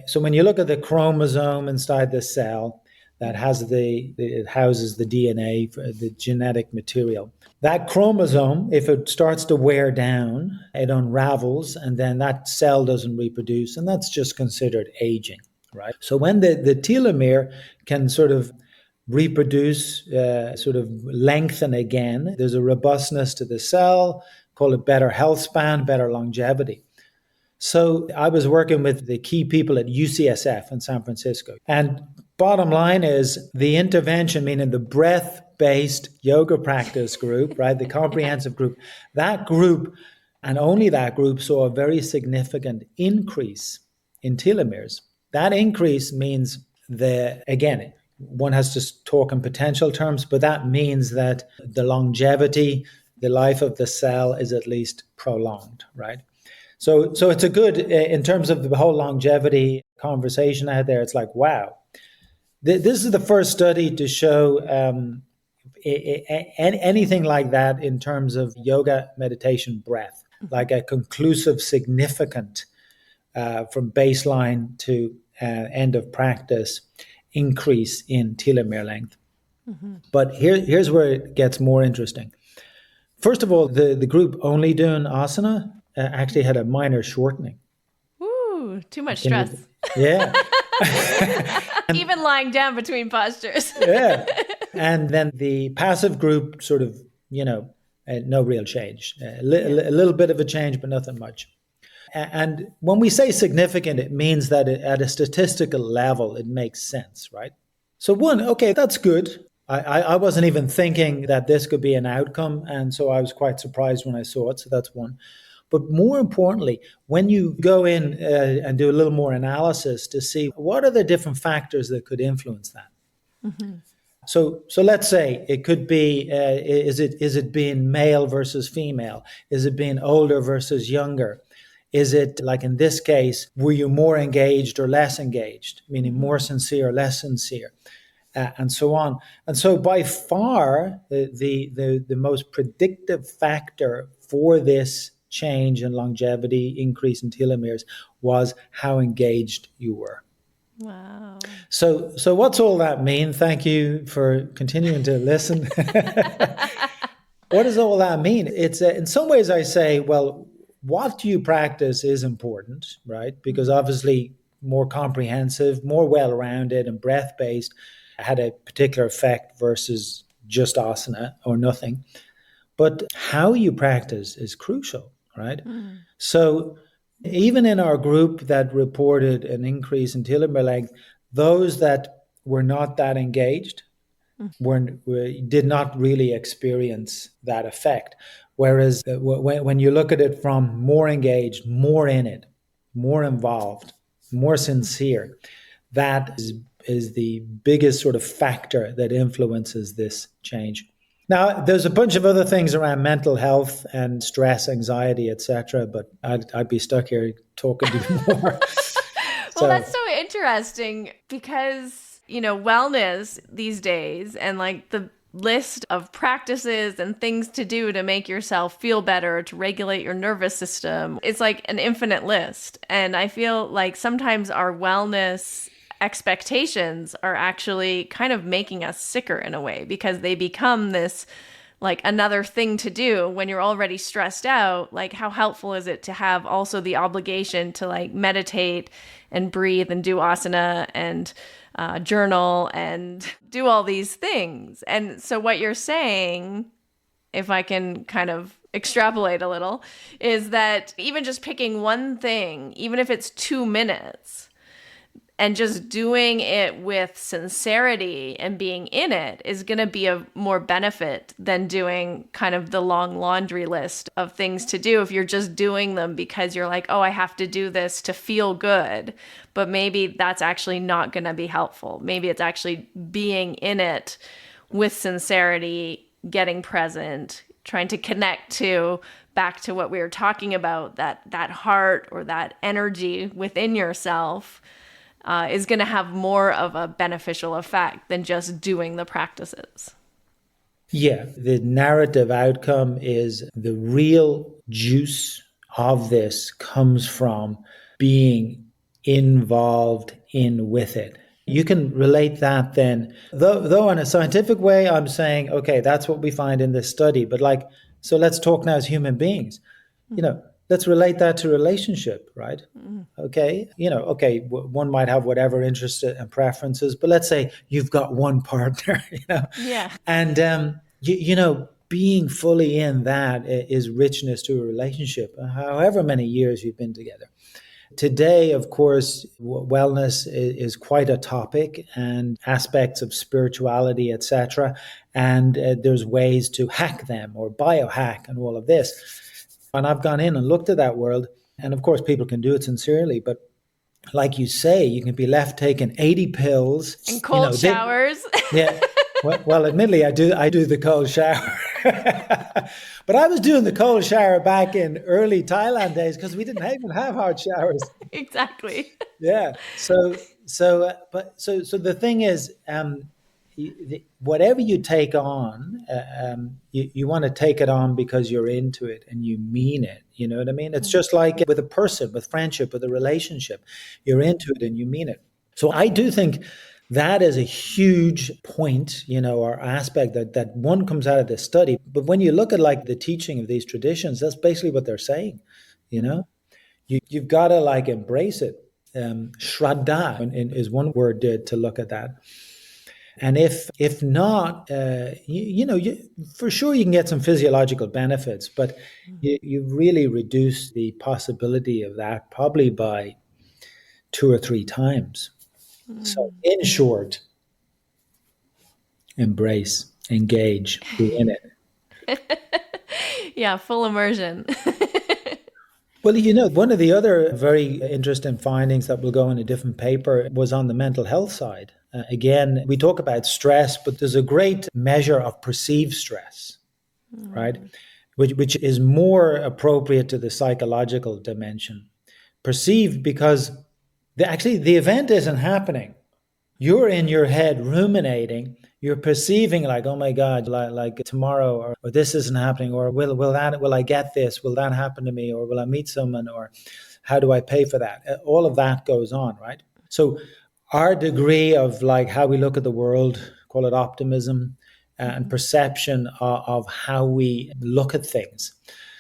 so when you look at the chromosome inside the cell that it houses the DNA, the genetic material, that chromosome, if it starts to wear down, it unravels, and then that cell doesn't reproduce, and that's just considered aging, right? So when the telomere can sort of reproduce, sort of lengthen again, there's a robustness to the cell, call it better health span, better longevity. So I was working with the key people at UCSF in San Francisco. And bottom line is the intervention, meaning the breath-based yoga practice group, right, the comprehensive group, that group and only that group saw a very significant increase in telomeres. That increase means again, one has to talk in potential terms, but that means that the longevity, the life of the cell is at least prolonged, right? So it's a good, in terms of the whole longevity conversation out there, it's like, wow. This is the first study to show anything like that in terms of yoga, meditation, breath, like a conclusive, significant from baseline to end of practice increase in telomere length. But here's where it gets more interesting. First of all, the group only doing asana actually had a minor shortening. Ooh, too much stress. Yeah. Even lying down between postures. Yeah. And then the passive group sort of, no real change. A little bit of a change, but nothing much. And when we say significant, it means that at a statistical level, it makes sense, right? So okay, that's good. I wasn't even thinking that this could be an outcome. And so I was quite surprised when I saw it. So that's one. But more importantly, when you go in and do a little more analysis to see what are the different factors that could influence that. So let's say it could be, is it being male versus female? Is it being older versus younger? Is it, like in this case, were you more engaged or less engaged, meaning more sincere or less sincere, and so on. And so by far, the most predictive factor for this change in longevity, increase in telomeres, was how engaged you were. Wow. So what's all that mean? Thank you for continuing to listen. What does all that mean? It's in some ways I say, well, what you practice is important, right? Because obviously more comprehensive, more well-rounded and breath-based had a particular effect versus just asana or nothing. But how you practice is crucial, right? So even in our group that reported an increase in telomere length, those that were not that engaged did not really experience that effect. Whereas when you look at it from more engaged, more in it, more involved, more sincere, that is the biggest sort of factor that influences this change. Now, there's a bunch of other things around mental health and stress, anxiety, etc., but I'd be stuck here talking to you more. Well, that's so interesting because, wellness these days and like the list of practices and things to do to make yourself feel better, to regulate your nervous system, it's like an infinite list. And I feel like sometimes our wellness expectations are actually kind of making us sicker in a way because they become this like another thing to do when you're already stressed out. Like, how helpful is it to have also the obligation to like meditate and breathe and do asana and journal and do all these things? And so what you're saying, if I can kind of extrapolate a little, is that even just picking one thing, even if it's 2 minutes, and just doing it with sincerity and being in it is going to be a more benefit than doing kind of the long laundry list of things to do if you're just doing them because you're like, oh, I have to do this to feel good. But maybe that's actually not going to be helpful. Maybe it's actually being in it with sincerity, getting present, trying to connect to back to what we were talking about, that heart or that energy within yourself. Is going to have more of a beneficial effect than just doing the practices. Yeah, the narrative outcome is the real juice of this comes from being involved in with it. You can relate that then, though in a scientific way, I'm saying, okay, that's what we find in this study. But so let's talk now as human beings. Let's relate that to relationship, right? Okay, one might have whatever interests and preferences, but let's say you've got one partner, Yeah. and being fully in that is richness to a relationship, however many years you've been together. Today, of course, wellness is quite a topic, and aspects of spirituality, etc. And there's ways to hack them or biohack and all of this. And I've gone in and looked at that world. And of course, people can do it sincerely. But like you say, you can be left taking 80 pills. And cold showers. Yeah. Well, admittedly, I do the cold shower. But I was doing the cold shower back in early Thailand days because we didn't even have hot showers. Exactly. Yeah. So the thing is, whatever you take on, you want to take it on because you're into it and you mean it. You know what I mean? It's just like with a person, with friendship, with a relationship. You're into it and you mean it. So I do think that is a huge point, or aspect that one comes out of this study. But when you look at like the teaching of these traditions, that's basically what they're saying. You've got to like embrace it. Shraddha is one word to look at that. And if not, for sure you can get some physiological benefits, but you really reduce the possibility of that probably by 2 or 3 times. So in short, embrace, engage, be in it. Yeah, full immersion. Well, one of the other very interesting findings that will go in a different paper was on the mental health side. Again, we talk about stress, but there's a great measure of perceived stress, right? Which is more appropriate to the psychological dimension. Perceived because the event isn't happening. You're in your head ruminating. You're perceiving like, oh my God, like tomorrow, or this isn't happening, or will I get this? Will that happen to me? Or will I meet someone? Or how do I pay for that? All of that goes on, right? So our degree of like how we look at the world, call it optimism, and perception of how we look at things.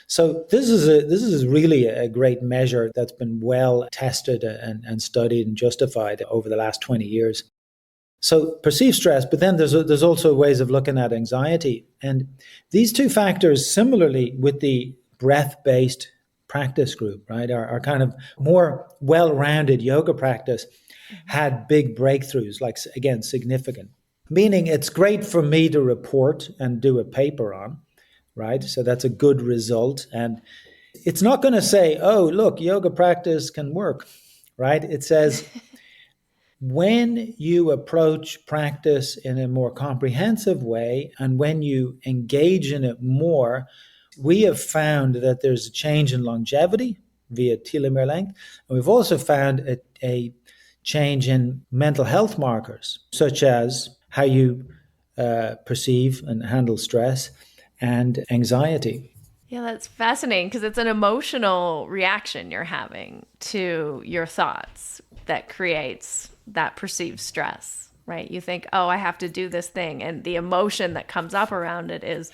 So this is really a great measure that's been well tested and studied and justified over the last 20 years. So perceived stress, but then there's also ways of looking at anxiety. And these two factors, similarly with the breath-based practice group, right, our kind of more well-rounded yoga practice had big breakthroughs, like, again, significant. Meaning it's great for me to report and do a paper on, right? So that's a good result. And it's not going to say, oh, look, yoga practice can work, right? It says, when you approach practice in a more comprehensive way and when you engage in it more, we have found that there's a change in longevity via telomere length. And we've also found a change in mental health markers, such as how you perceive and handle stress and anxiety. Yeah, that's fascinating because it's an emotional reaction you're having to your thoughts that creates that perceived stress, right? You think, oh, I have to do this thing. And the emotion that comes up around it is,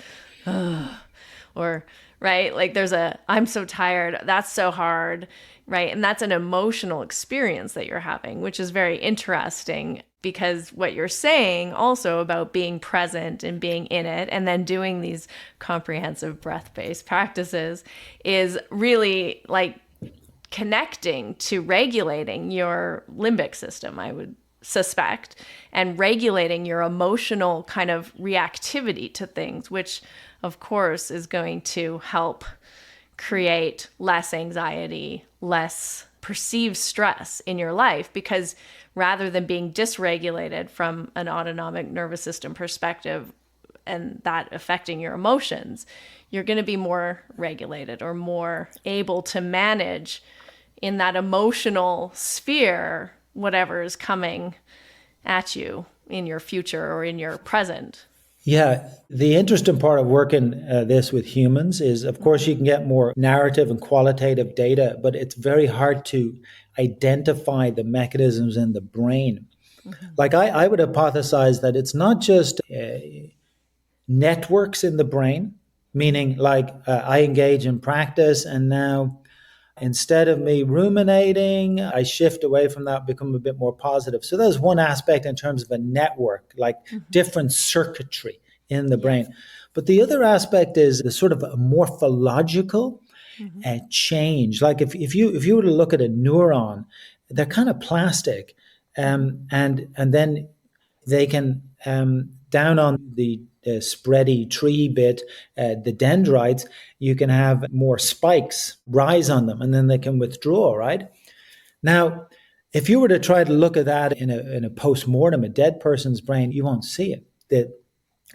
or, right? Like there's I'm so tired. That's so hard, right? And that's an emotional experience that you're having, which is very interesting because what you're saying also about being present and being in it and then doing these comprehensive breath-based practices is really like connecting to regulating your limbic system, I would suspect, and regulating your emotional kind of reactivity to things, which of course is going to help create less anxiety, less perceived stress in your life, because rather than being dysregulated from an autonomic nervous system perspective and that affecting your emotions, you're going to be more regulated or more able to manage in that emotional sphere whatever is coming at you in your future or in your present. Yeah, the interesting part of working this with humans is, of course, you can get more narrative and qualitative data, but it's very hard to identify the mechanisms in the brain. Mm-hmm. Like I would hypothesize that it's not just networks in the brain, meaning like I engage in practice and now instead of me ruminating, I shift away from that, become a bit more positive. So there's one aspect in terms of a network, like different circuitry in the brain. But the other aspect is the sort of a morphological change. Like if you were to look at a neuron, they're kind of plastic, and then they can down on the spready tree bit, the dendrites, you can have more spikes rise on them, and then they can withdraw, right? Now, if you were to try to look at that in a post-mortem, a dead person's brain, you won't see it.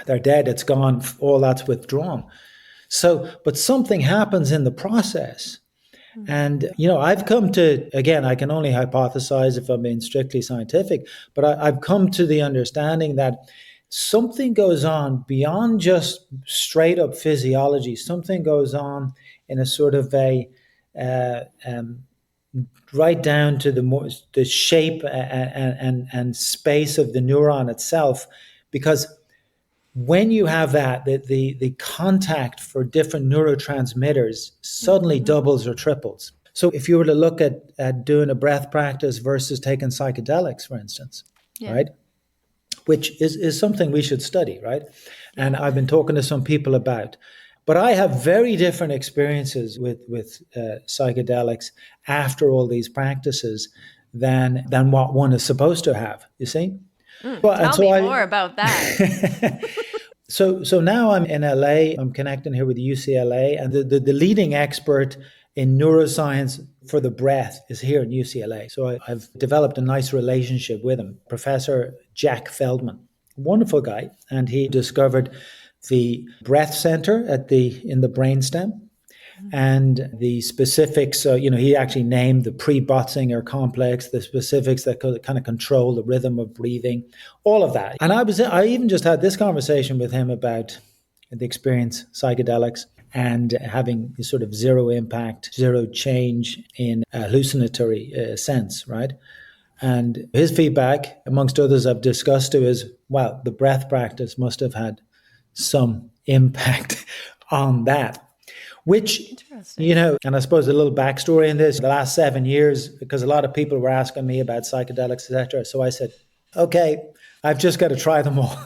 They're dead, it's gone, all that's withdrawn. So, but something happens in the process. And, I've come to, again, I can only hypothesize if I'm being strictly scientific, but I've come to the understanding that something goes on beyond just straight up physiology. Something goes on in a sort of right down to the shape and space of the neuron itself, because when you have that, the contact for different neurotransmitters suddenly doubles or triples. So if you were to look at doing a breath practice versus taking psychedelics, for instance, right? Which is something we should study, right? And I've been talking to some people about. But I have very different experiences with psychedelics after all these practices than what one is supposed to have, you see? Tell me more about that. So now I'm in LA. I'm connecting here with UCLA, and the leading expert in neuroscience for the breath is here in UCLA. So I've developed a nice relationship with him. Professor Jack Feldman, wonderful guy, and he discovered the breath center in the brainstem and the specifics. So, he actually named the pre-Botzinger complex, the specifics that kind of control the rhythm of breathing, all of that. And I even just had this conversation with him about the experience, psychedelics, and having sort of zero impact, zero change in a hallucinatory sense, right? And his feedback, amongst others I've discussed too, is, wow, the breath practice must have had some impact on that. Which, and I suppose a little backstory in this, the last 7 years, because a lot of people were asking me about psychedelics, etc. So I said, okay, I've just got to try them all.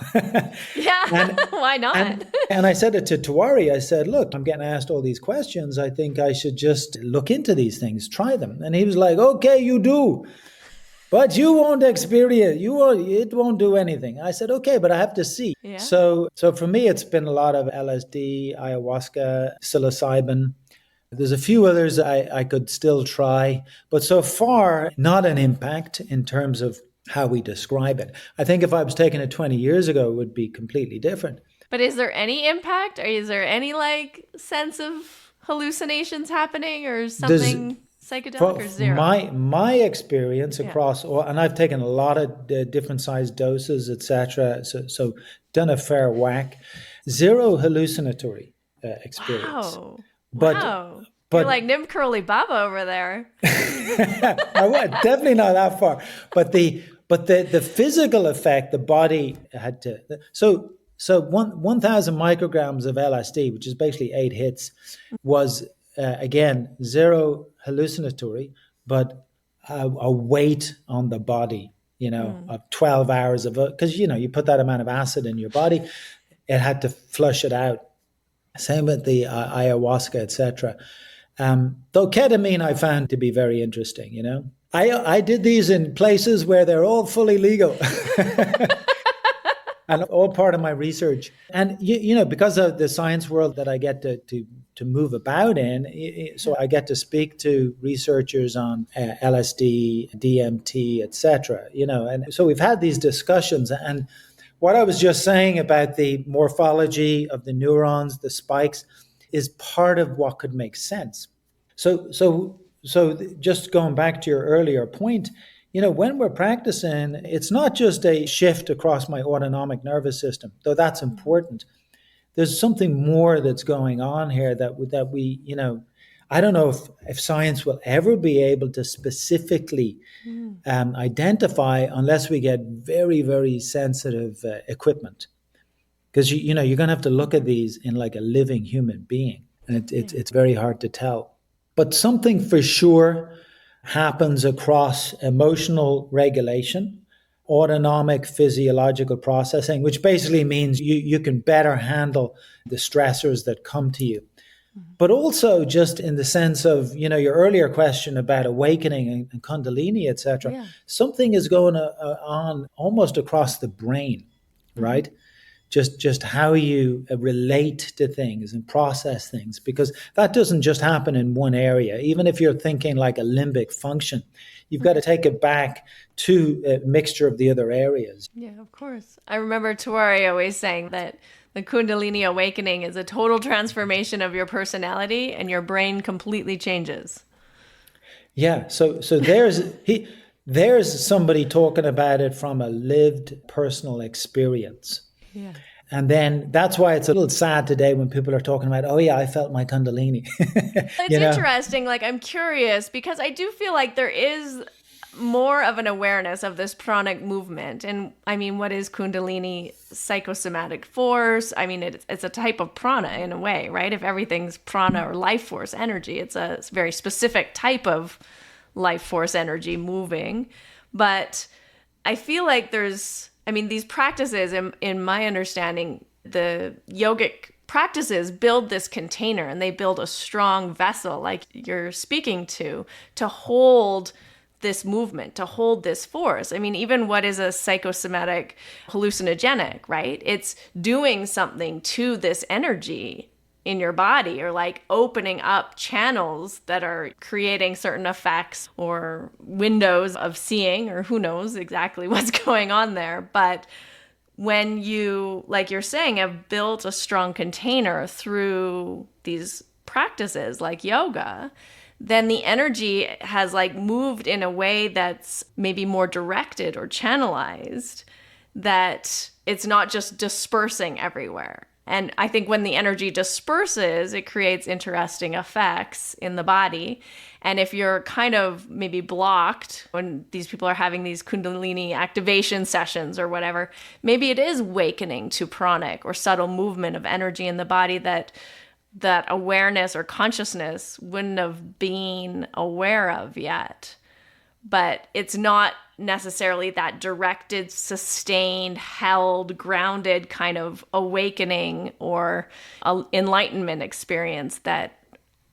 Yeah, why not? And I said it to Tawari. I said, look, I'm getting asked all these questions. I think I should just look into these things, try them. And he was like, okay, you do. But you won't experience, it won't do anything. I said, okay, but I have to see. Yeah. So for me, it's been a lot of LSD, ayahuasca, psilocybin. There's a few others I could still try, but so far, not an impact in terms of how we describe it. I think if I was taking it 20 years ago, it would be completely different. But is there any impact, or is there any sense of hallucinations happening or something? Psychedelic or zero? My experience across, and I've taken a lot of different sized doses, etc. So done a fair whack. Zero hallucinatory experience. Wow. But you're like Nim Curly Baba over there. I went definitely not that far. But the physical effect, the body had to. So 1,000 micrograms of LSD, which is basically 8 hits, was again zero hallucinatory, but a weight on the body, of 12 hours of it. Because, you put that amount of acid in your body, it had to flush it out. Same with the ayahuasca, etc. Though ketamine I found to be very interesting, I did these in places where they're all fully legal. And all part of my research. And, because of the science world that I get to move about in, so I get to speak to researchers on LSD, DMT, etc. And so we've had these discussions. And what I was just saying about the morphology of the neurons, the spikes, is part of what could make sense. So just going back to your earlier point, when we're practicing, it's not just a shift across my autonomic nervous system, though that's important. There's something more that's going on here that we, I don't know if science will ever be able to specifically identify unless we get very, very sensitive equipment. Because, you're going to have to look at these in like a living human being, and it's very hard to tell. But something for sure happens across emotional regulation, autonomic physiological processing, which basically means you can better handle the stressors that come to you. But also just in the sense of, your earlier question about awakening and Kundalini, etc. Something is going on almost across the brain, right? Just how you relate to things and process things, because that doesn't just happen in one area. Even if you're thinking like a limbic function, you've got to take it back to a mixture of the other areas. Yeah, of course. I remember Tawari always saying that the Kundalini awakening is a total transformation of your personality, and your brain completely changes. Yeah. So there's somebody talking about it from a lived personal experience. Yeah. And then that's why it's a little sad today when people are talking about, oh yeah, I felt my Kundalini. It's interesting. I'm curious, because I do feel like there is more of an awareness of this pranic movement. And I mean, what is Kundalini? Psychosomatic force. I mean, it's a type of prana in a way, right? If everything's prana or life force energy, it's a very specific type of life force energy moving. But I feel like these practices, in my understanding, the yogic practices build this container, and they build a strong vessel, like you're speaking to hold this movement, to hold this force. I mean, even what is a psychosomatic hallucinogenic, right? It's doing something to this energy in your body, or like opening up channels that are creating certain effects or windows of seeing, or who knows exactly what's going on there. But when you, like you're saying, have built a strong container through these practices like yoga, then the energy has like moved in a way that's maybe more directed or channelized, that it's not just dispersing everywhere. And I think when the energy disperses, it creates interesting effects in the body. And if you're kind of maybe blocked when these people are having these Kundalini activation sessions or whatever, maybe it is awakening to pranic or subtle movement of energy in the body that awareness or consciousness wouldn't have been aware of yet. But it's not necessarily that directed, sustained, held, grounded kind of awakening or enlightenment experience that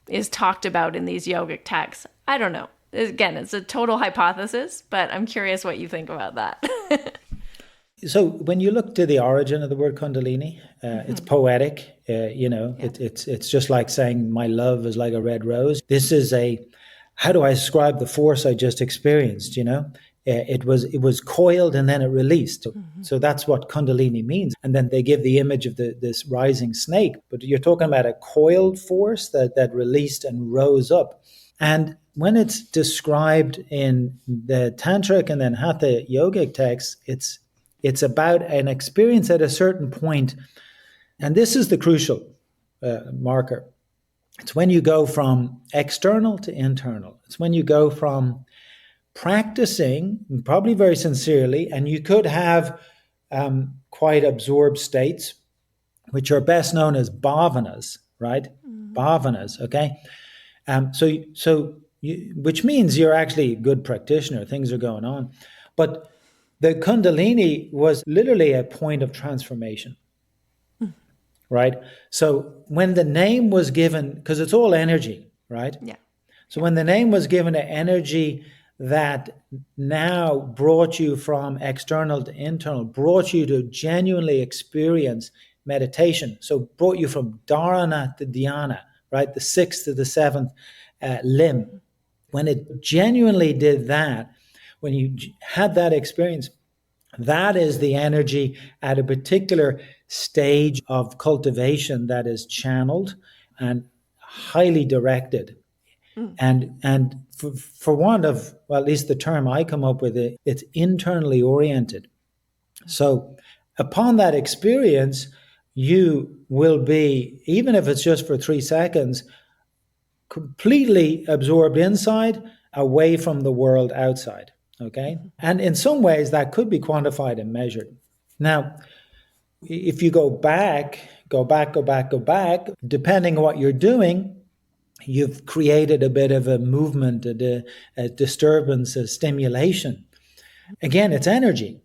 is talked about in these yogic texts. I don't know. Again, it's a total hypothesis, but I'm curious what you think about that. So when you look to the origin of the word Kundalini, it's poetic. It's just like saying my love is like a red rose. This is how do I describe the force I just experienced? It was coiled and then it released. So that's what Kundalini means. And then they give the image of this rising snake, but you're talking about a coiled force that released and rose up. And when it's described in the tantric and then hatha yogic texts, it's about an experience at a certain point. And this is the crucial marker. It's when you go from external to internal. It's when you go from practicing, probably very sincerely, and you could have quite absorbed states, which are best known as bhavanas, right? Bhavanas, okay? Which means you're actually a good practitioner. Things are going on. But the Kundalini was literally a point of transformation, right? So when the name was given, because it's all energy, right? Yeah. So when the name was given to energy that now brought you from external to internal, brought you to genuinely experience meditation. So brought you from dharana to dhyana, right? The sixth to the seventh limb. When it genuinely did that, when you had that experience, that is the energy at a particular stage of cultivation that is channeled and highly directed. And for want of, well, at least the term I come up with, it's internally oriented. So upon that experience, you will be, even if it's just for 3 seconds, completely absorbed inside, away from the world outside. Okay. And in some ways that could be quantified and measured. Now, if you go back, depending on what you're doing, you've created a bit of a movement, a disturbance, a stimulation. Again, it's energy,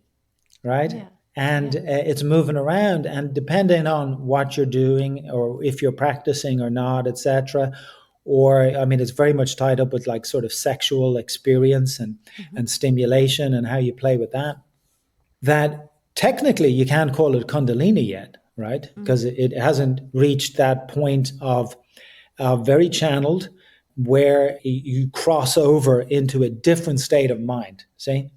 right? Yeah. And it's moving around, and depending on what you're doing or if you're practicing or not, etc., or, I mean, it's very much tied up with like sort of sexual experience and stimulation and how you play with that. That technically you can't call it Kundalini yet, right? Because it hasn't reached that point of very channeled where you cross over into a different state of mind, see?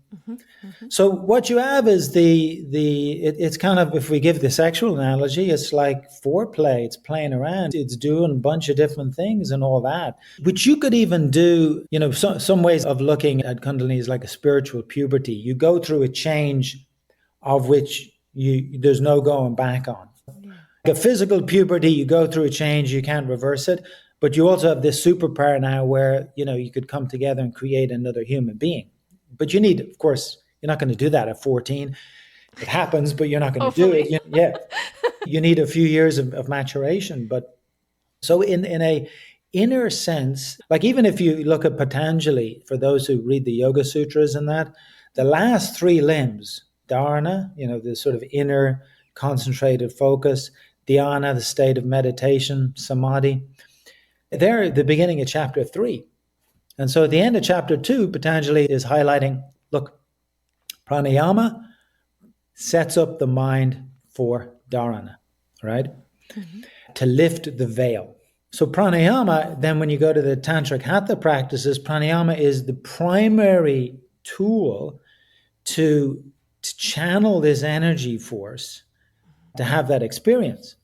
So what you have is it's kind of, if we give the sexual analogy, it's like foreplay. It's playing around. It's doing a bunch of different things and all that, which you could even do, some ways of looking at Kundalini is like a spiritual puberty. You go through a change of which there's no going back on. Like a physical puberty, you go through a change, you can't reverse it. But you also have this superpower now where, you could come together and create another human being. But you need, of course, you're not going to do that at 14. It happens, but you're not going to do it. You need a few years of maturation. But so in a inner sense, like even if you look at Patanjali, for those who read the Yoga Sutras and that, the last 3 limbs, dharana, the sort of inner concentrated focus, dhyana, the state of meditation, samadhi, they're at the beginning of chapter 3. And so at the end of chapter 2, Patanjali is highlighting, look, pranayama sets up the mind for dharana, right? to lift the veil. So pranayama, then when you go to the tantric hatha practices, pranayama is the primary tool to channel this energy force, to have that experience.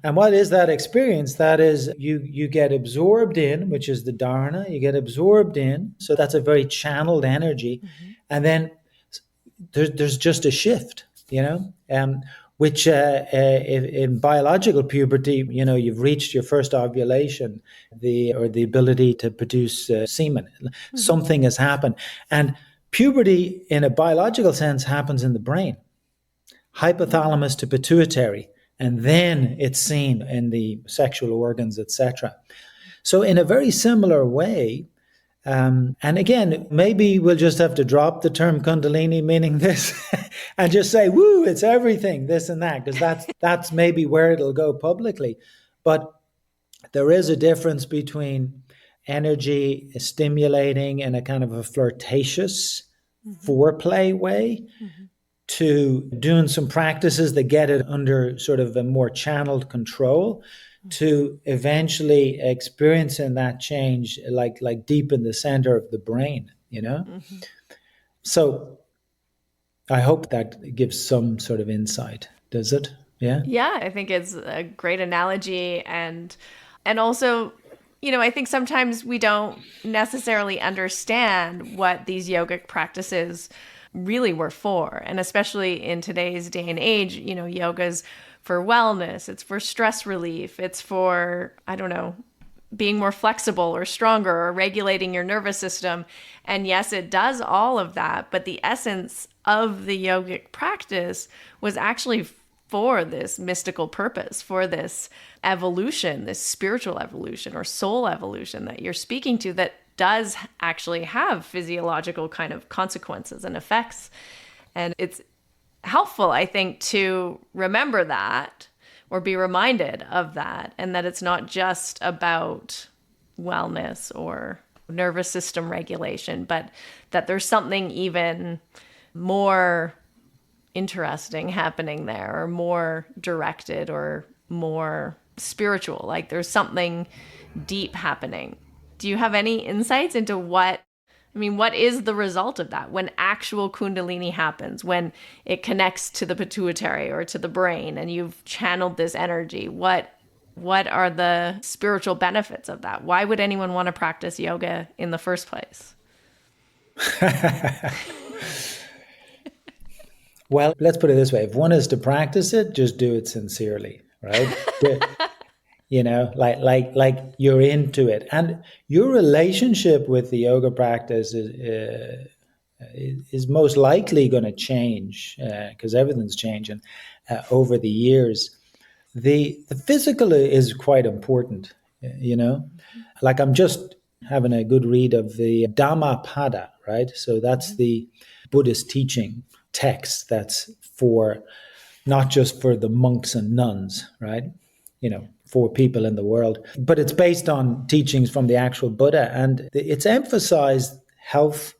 And what is that experience? That is, you get absorbed in, which is the dharana, you get absorbed in. So that's a very channeled energy. And then there's just a shift, which in biological puberty, you've reached your first ovulation, the ability to produce semen. Something has happened. And puberty, in a biological sense, happens in the brain, hypothalamus to pituitary, and then it's seen in the sexual organs, etc. So in a very similar way, and again, maybe we'll just have to drop the term Kundalini, meaning this, and just say, woo, it's everything, this and that, because that's maybe where it'll go publicly. But there is a difference between energy stimulating in a kind of a flirtatious foreplay way to doing some practices that get it under sort of a more channeled control, to eventually experiencing that change like deep in the center of the brain, So I hope that gives some sort of insight. Does it? Yeah? Yeah, I think it's a great analogy. And also, I think sometimes we don't necessarily understand what these yogic practices really were for. And especially in today's day and age, yoga's for wellness, it's for stress relief, it's for, being more flexible or stronger or regulating your nervous system. And yes, it does all of that. But the essence of the yogic practice was actually for this mystical purpose, for this evolution, this spiritual evolution or soul evolution that you're speaking to, that does actually have physiological kind of consequences and effects. And it's helpful, I think, to remember that or be reminded of that, and that it's not just about wellness or nervous system regulation, but that there's something even more interesting happening there, or more directed, or more spiritual. Like there's something deep happening. Do you have any insights into what is the result of that when actual Kundalini happens, when it connects to the pituitary or to the brain and you've channeled this energy? What are the spiritual benefits of that? Why would anyone want to practice yoga in the first place? Well, let's put it this way. If one is to practice it, just do it sincerely, right? Like you're into it. And your relationship with the yoga practice is most likely going to change, because everything's changing over the years. The physical is quite important, Like I'm just having a good read of the Dhammapada, right? So that's the Buddhist teaching text that's for not just for the monks and nuns, right? For people in the world, but it's based on teachings from the actual Buddha, and it's emphasized health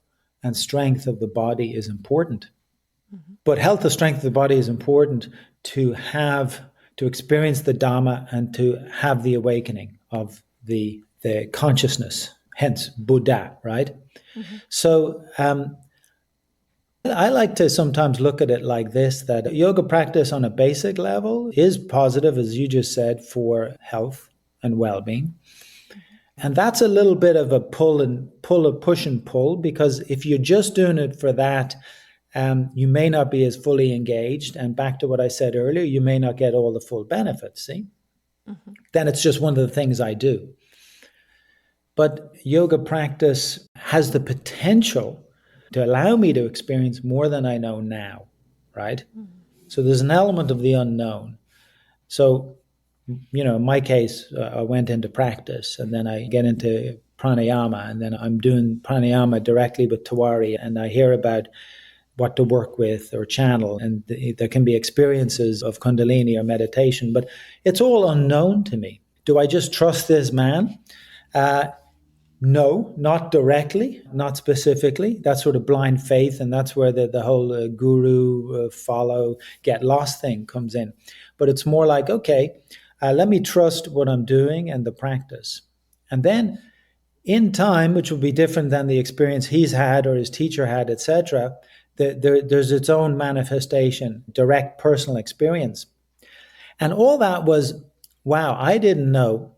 and strength of the body is important. But health and strength of the body is important to experience the Dhamma and to have the awakening of the consciousness, hence Buddha, right? So I like to sometimes look at it like this, that yoga practice on a basic level is positive, as you just said, for health and well-being. And that's a little bit of a push and pull, because if you're just doing it for that, you may not be as fully engaged. And back to what I said earlier, you may not get all the full benefits, see? Then it's just one of the things I do. But yoga practice has the potential to allow me to experience more than I know now, right? So there's an element of the unknown. So, in my case, I went into practice, and then I get into pranayama, and then I'm doing pranayama directly with Tawari, and I hear about what to work with or channel, and there can be experiences of Kundalini or meditation, but it's all unknown to me. Do I just trust this man? No, not directly, not specifically. That's sort of blind faith, and that's where the whole guru, follow, get lost thing comes in. But it's more like, okay, Let me trust what I'm doing and the practice. And then in time, which will be different than the experience he's had or his teacher had, etc., there's its own manifestation, direct personal experience. And all that was, wow, I didn't know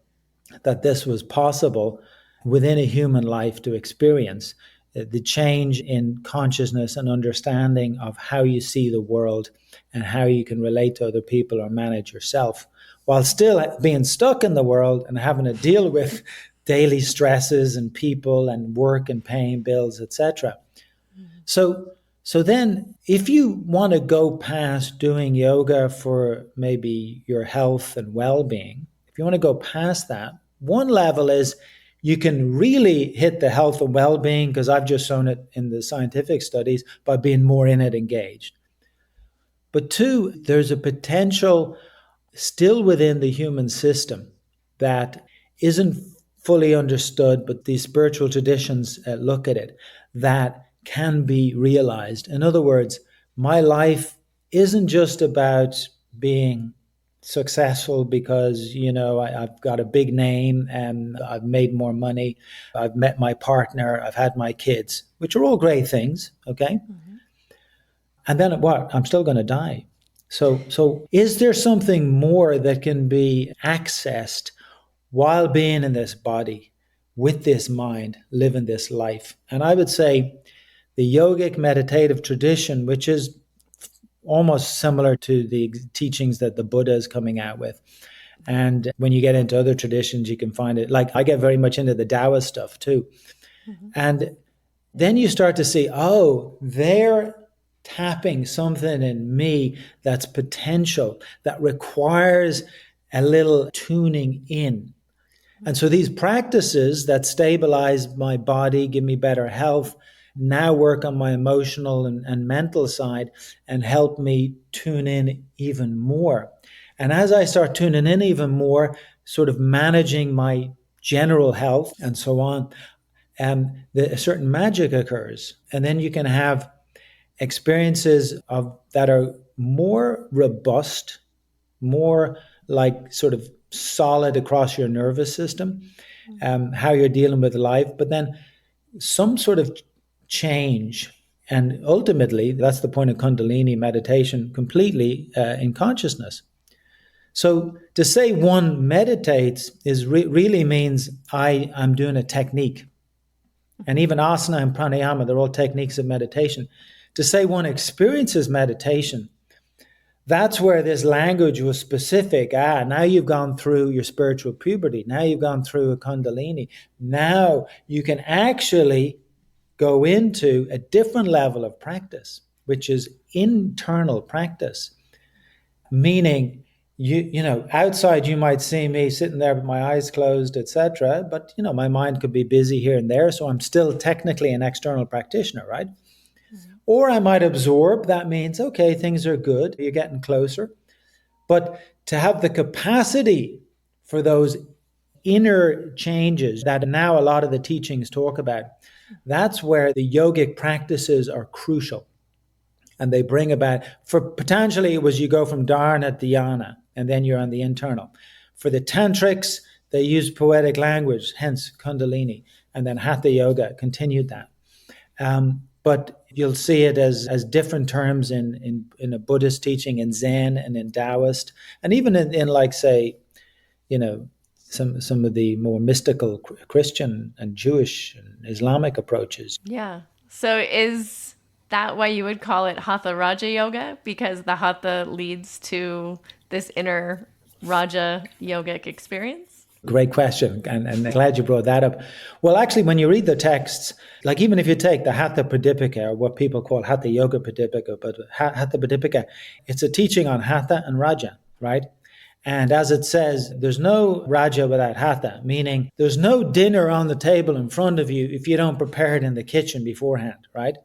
that this was possible within a human life to experience the change in consciousness and understanding of how you see the world and how you can relate to other people or manage yourself while still being stuck in the world and having to deal with daily stresses and people and work and paying bills, etc. So then if you want to go past doing yoga for maybe your health and well-being, if you want to go past that, one level is you can really hit the health and well-being, because I've just shown it in the scientific studies, by being more in it engaged. But two, there's a potential still within the human system that isn't fully understood, but these spiritual traditions look at it, that can be realized. In other words, my life isn't just about being successful because, I've got a big name and I've made more money, I've met my partner, I've had my kids, which are all great things, okay? Mm-hmm. And then what? I'm still going to die. So is there something more that can be accessed while being in this body, with this mind, living this life? And I would say the yogic meditative tradition, which is almost similar to the teachings that the Buddha is coming out with. And when you get into other traditions, you can find it. Like I get very much into the Taoist stuff too. Mm-hmm. And then you start to see, oh, they're tapping something in me that's potential, that requires a little tuning in. And so these practices that stabilize my body, give me better health, now work on my emotional and mental side and help me tune in even more. And as I start tuning in even more, sort of managing my general health and so on, a certain magic occurs. And then you can have experiences that are more robust, more like sort of solid across your nervous system, how you're dealing with life, but then some sort of change. And ultimately, that's the point of Kundalini meditation, completely in consciousness. So to say one meditates really means I'm doing a technique. And even asana and pranayama, they're all techniques of meditation. To say one experiences meditation, that's where this language was specific. Now you've gone through your spiritual puberty. Now you've gone through a Kundalini. Now you can actually go into a different level of practice, which is internal practice. Meaning, outside you might see me sitting there with my eyes closed, etc. But, my mind could be busy here and there. So I'm still technically an external practitioner, right? Or I might absorb. That means, okay, things are good. You're getting closer. But to have the capacity for those inner changes that now a lot of the teachings talk about, that's where the yogic practices are crucial. And they bring about, for Patanjali, it was you go from dharana to dhyana, and then you're on the internal. For the tantrics, they use poetic language, hence Kundalini. And then Hatha Yoga continued that. But you'll see it as different terms in a Buddhist teaching, in Zen and in Taoist, and even in like, say, some of the more mystical Christian and Jewish and Islamic approaches. Yeah. So is that why you would call it Hatha Raja Yoga? Because the Hatha leads to this inner Raja yogic experience? Great question, and glad you brought that up. Well, actually, when you read the texts, like even if you take the Hatha Pradipika, or what people call Hatha Yoga Pradipika, but Hatha Pradipika, it's a teaching on Hatha and Raja, right? And as it says, there's no Raja without Hatha, meaning there's no dinner on the table in front of you if you don't prepare it in the kitchen beforehand, right?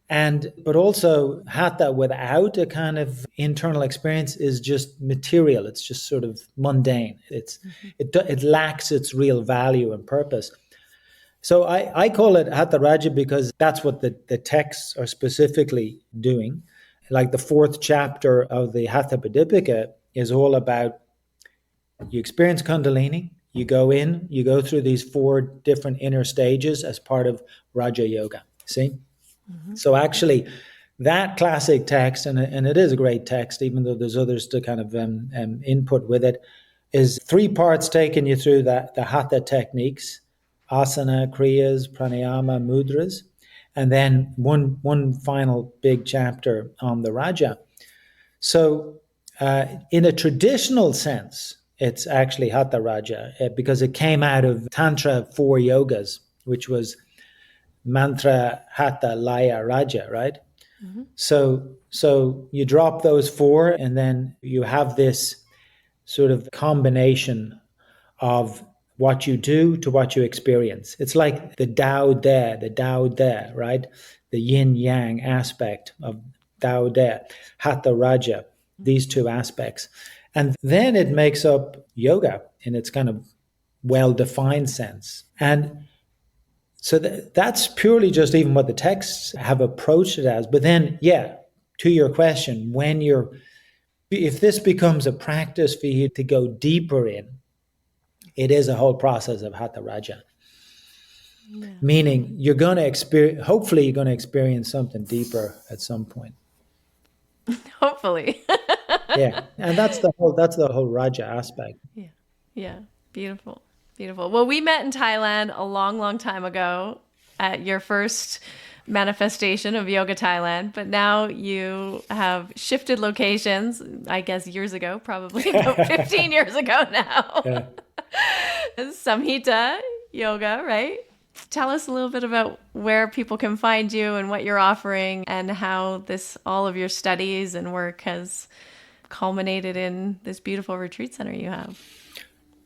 But also Hatha without a kind of internal experience is just material. It's just sort of mundane. It lacks its real value and purpose. So I call it Hatha Raja because that's what the texts are specifically doing. Like the 4th chapter of the Hatha Pradipika is all about you experience Kundalini, you go in, you go through these 4 different inner stages as part of Raja Yoga. See? Mm-hmm. So actually, that classic text, and it is a great text, even though there's others to kind of input with it, is 3 parts taking you through the hatha techniques, asana, kriyas, pranayama, mudras, and then one final big chapter on the Raja. So in a traditional sense, it's actually Hatha Raja because it came out of Tantra 4 yogas, which was Mantra, Hatha, Laya, Raja, right? Mm-hmm. So you drop those 4 and then you have this sort of combination of what you do to what you experience. It's like the Tao De, right? The yin yang aspect of Tao De, Hatha Raja, these 2 aspects. And then it makes up yoga in its kind of well-defined sense. And so that's purely just even what the texts have approached it as. But then, to your question, if this becomes a practice for you to go deeper in, it is a whole process of Hatha Raja. Yeah. Meaning you're going to experience, hopefully you're going to experience something deeper at some point. Hopefully. Yeah. And that's the whole Raja aspect. Yeah. Yeah. Beautiful. Beautiful. Well, we met in Thailand a long, long time ago at your first manifestation of Yoga Thailand, but now you have shifted locations, I guess years ago, probably about 15 years ago now. Yeah. Samhita Yoga, right? Tell us a little bit about where people can find you and what you're offering and how all of your studies and work has culminated in this beautiful retreat center you have.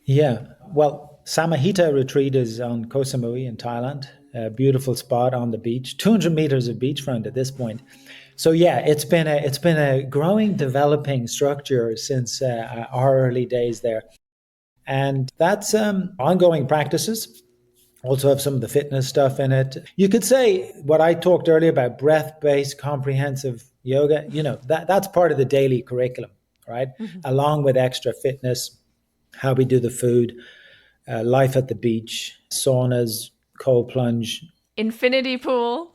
Yeah, well, Samahita retreat is on Koh Samui in Thailand, a beautiful spot on the beach, 200 meters of beachfront at this point. So yeah, it's been a growing, developing structure since our early days there. And that's ongoing practices. Also have some of the fitness stuff in it. You could say what I talked earlier about breath-based comprehensive yoga, that's part of the daily curriculum, right? Mm-hmm. Along with extra fitness, how we do the food, life at the beach, saunas, cold plunge. Infinity pool.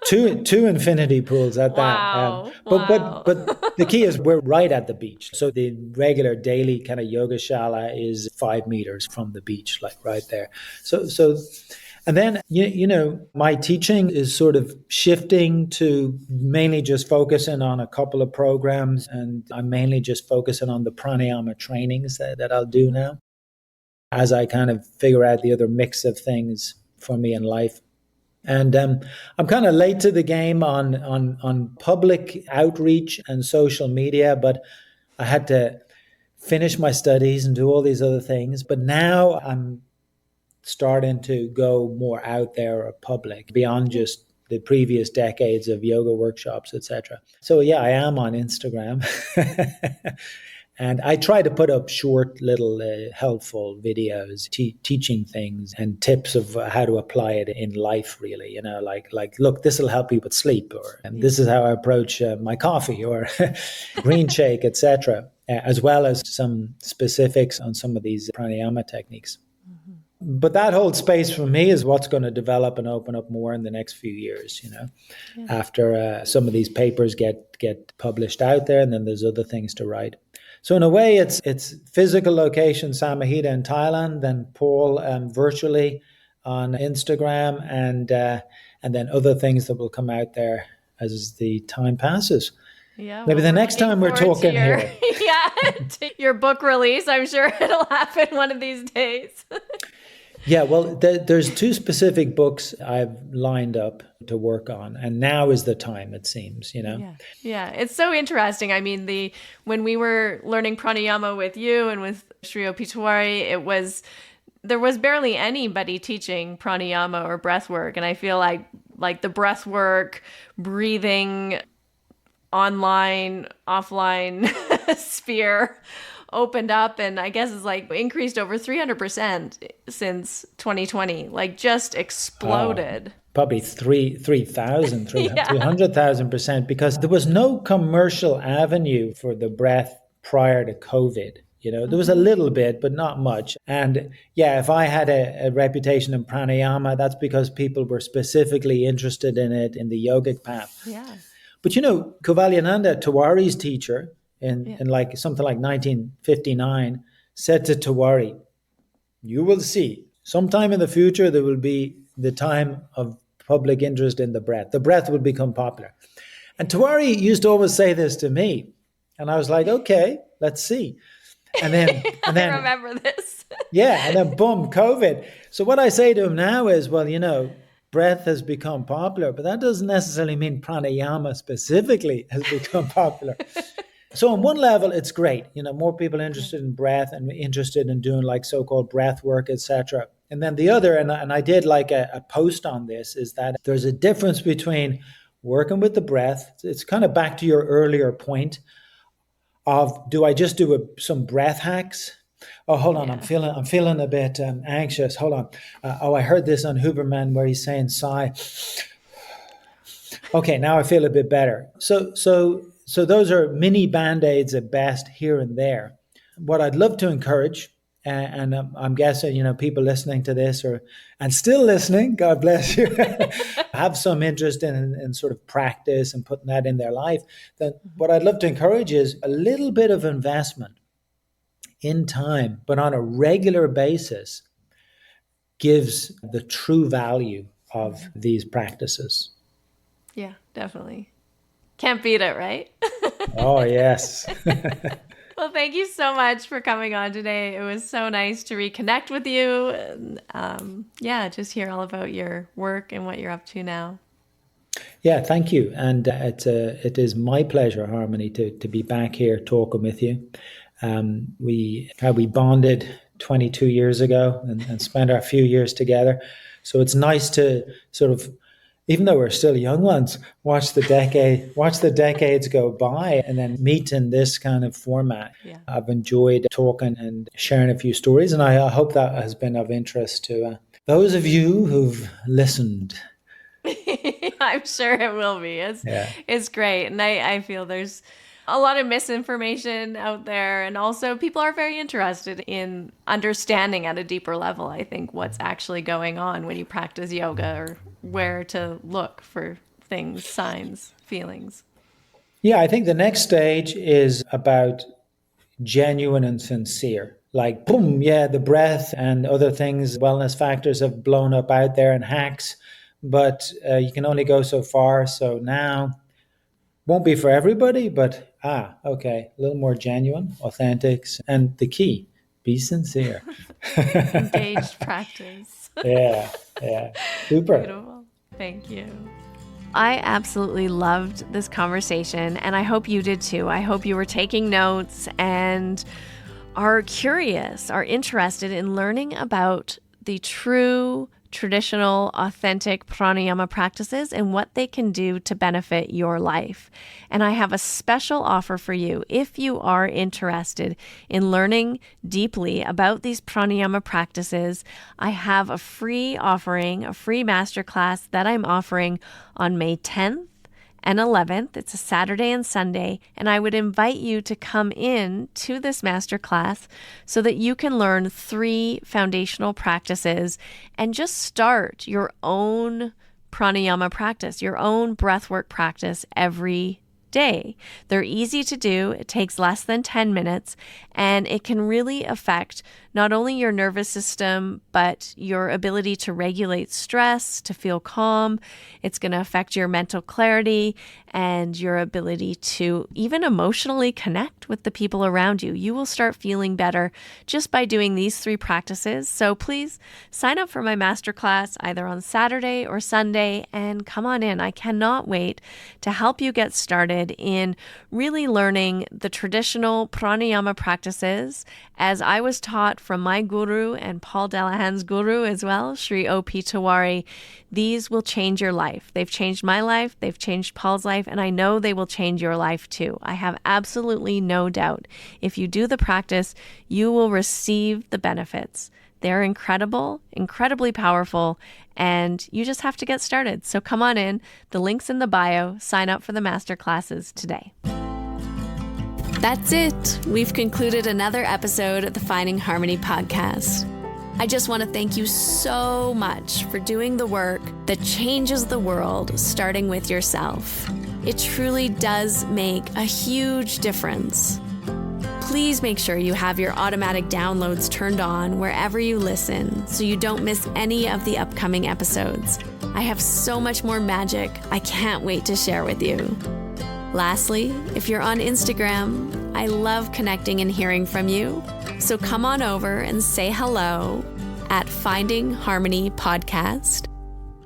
two infinity pools at that. But the key is we're right at the beach. So the regular daily kind of yoga shala is 5 meters from the beach, like right there. So and then, my teaching is sort of shifting to mainly just focusing on a couple of programs. And I'm mainly just focusing on the pranayama trainings that I'll do now as I kind of figure out the other mix of things for me in life. And I'm kind of late to the game on public outreach and social media, but I had to finish my studies and do all these other things. But now I'm starting to go more out there or public beyond just the previous decades of yoga workshops, etc. So yeah, I am on Instagram. And I try to put up short little helpful videos teaching things and tips of how to apply it in life, really, like look, this will help you with sleep, or this is how I approach my coffee or green shake, etc., as well as some specifics on some of these pranayama techniques. But that whole space for me is what's going to develop and open up more in the next few years, after some of these papers get published out there, and then there's other things to write. So in a way, it's physical location, Samahita in Thailand, then Paul virtually on Instagram, and then other things that will come out there as the time passes. Yeah, maybe the next time we're talking here. To your book release. I'm sure it'll happen one of these days. Yeah, well, there's 2 specific books I've lined up to work on, and now is the time, it seems, Yeah, it's so interesting. I mean, when we were learning pranayama with you and with Sri Opitwari, there was barely anybody teaching pranayama or breath work, and I feel like the breath work, breathing, online, offline sphere opened up, and I guess it's like increased over 300% since 2020, like just exploded. Probably 3,000, 300,000%, because there was no commercial avenue for the breath prior to COVID. There was a little bit, but not much. And yeah, if I had a reputation in pranayama, that's because people were specifically interested in it in the yogic path. Yeah. But Kuvalyananda, Tiwari's teacher, in like something like 1959, said to Tiwari, "You will see, sometime in the future, there will be the time of public interest in the breath. The breath will become popular." And Tiwari used to always say this to me. And I was like, okay, let's see. And then I remember this. Yeah, and then boom, COVID. So what I say to him now is, well, breath has become popular, but that doesn't necessarily mean pranayama specifically has become popular. So on one level, it's great. More people interested in breath and interested in doing like so-called breath work, etc. And then the other, and I did like a post on this, is that there's a difference between working with the breath. It's kind of back to your earlier point of, do I just do some breath hacks? Oh, hold on, I'm feeling a bit anxious. Hold on. I heard this on Huberman where he's saying sigh. Okay, now I feel a bit better. So those are mini band-aids at best here and there. What I'd love to encourage, and I'm guessing people listening to this and still listening, God bless you, have some interest in sort of practice and putting that in their life. Then what I'd love to encourage is a little bit of investment in time, but on a regular basis, gives the true value of these practices. Yeah, definitely. Can't beat it, right? Oh, yes. Well, thank you so much for coming on today. It was so nice to reconnect with you. And, just hear all about your work and what you're up to now. Yeah, thank you. And it is my pleasure, Harmony, to be back here talking with you. We bonded 22 years ago and spent our few years together. So it's nice to sort of, even though we're still young ones, watch the decades go by and then meet in this kind of format. Yeah. I've enjoyed talking and sharing a few stories, and I hope that has been of interest to those of you who've listened. I'm sure it will be. It's great. And I feel there's a lot of misinformation out there, and also people are very interested in understanding at a deeper level, I think, what's actually going on when you practice yoga, or where to look for things, signs, feelings. Yeah, I think the next stage is about genuine and sincere. Like, boom, the breath and other things, wellness factors have blown up out there and hacks, but you can only go so far. So now, won't be for everybody, but okay, a little more genuine, authentic, and the key, be sincere. Engaged practice. Yeah. Super. Beautiful. Thank you. I absolutely loved this conversation, and I hope you did too. I hope you were taking notes and are curious, are interested in learning about the true, traditional, authentic pranayama practices and what they can do to benefit your life. And I have a special offer for you if you are interested in learning deeply about these pranayama practices. I have a free offering, a free masterclass that I'm offering on May 10th and 11th. It's a Saturday and Sunday, and I would invite you to come in to this masterclass so that you can learn 3 foundational practices and just start your own pranayama practice, your own breathwork practice every day. They're easy to do. It takes less than 10 minutes, and it can really affect not only your nervous system, but your ability to regulate stress, to feel calm. It's going to affect your mental clarity and your ability to even emotionally connect with the people around you. You will start feeling better just by doing these 3 practices. So please sign up for my masterclass either on Saturday or Sunday and come on in. I cannot wait to help you get started in really learning the traditional pranayama practices as I was taught from my guru and Paul Dallaghan's guru as well, Sri O.P. Tiwari. These will change your life. They've changed my life. They've changed Paul's life, and I know they will change your life too. I have absolutely no doubt. If you do the practice, you will receive the benefits. They're incredible, incredibly powerful, and you just have to get started. So come on in. The link's in the bio. Sign up for the masterclasses today. That's it. We've concluded another episode of the Finding Harmony podcast. I just want to thank you so much for doing the work that changes the world, starting with yourself. It truly does make a huge difference. Please make sure you have your automatic downloads turned on wherever you listen so you don't miss any of the upcoming episodes. I have so much more magic I can't wait to share with you. Lastly, if you're on Instagram, I love connecting and hearing from you. So come on over and say hello at Finding Harmony Podcast.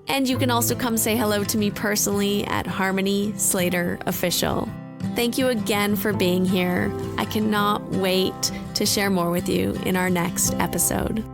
And you can also come say hello to me personally at Harmony Slater Official. Thank you again for being here. I cannot wait to share more with you in our next episode.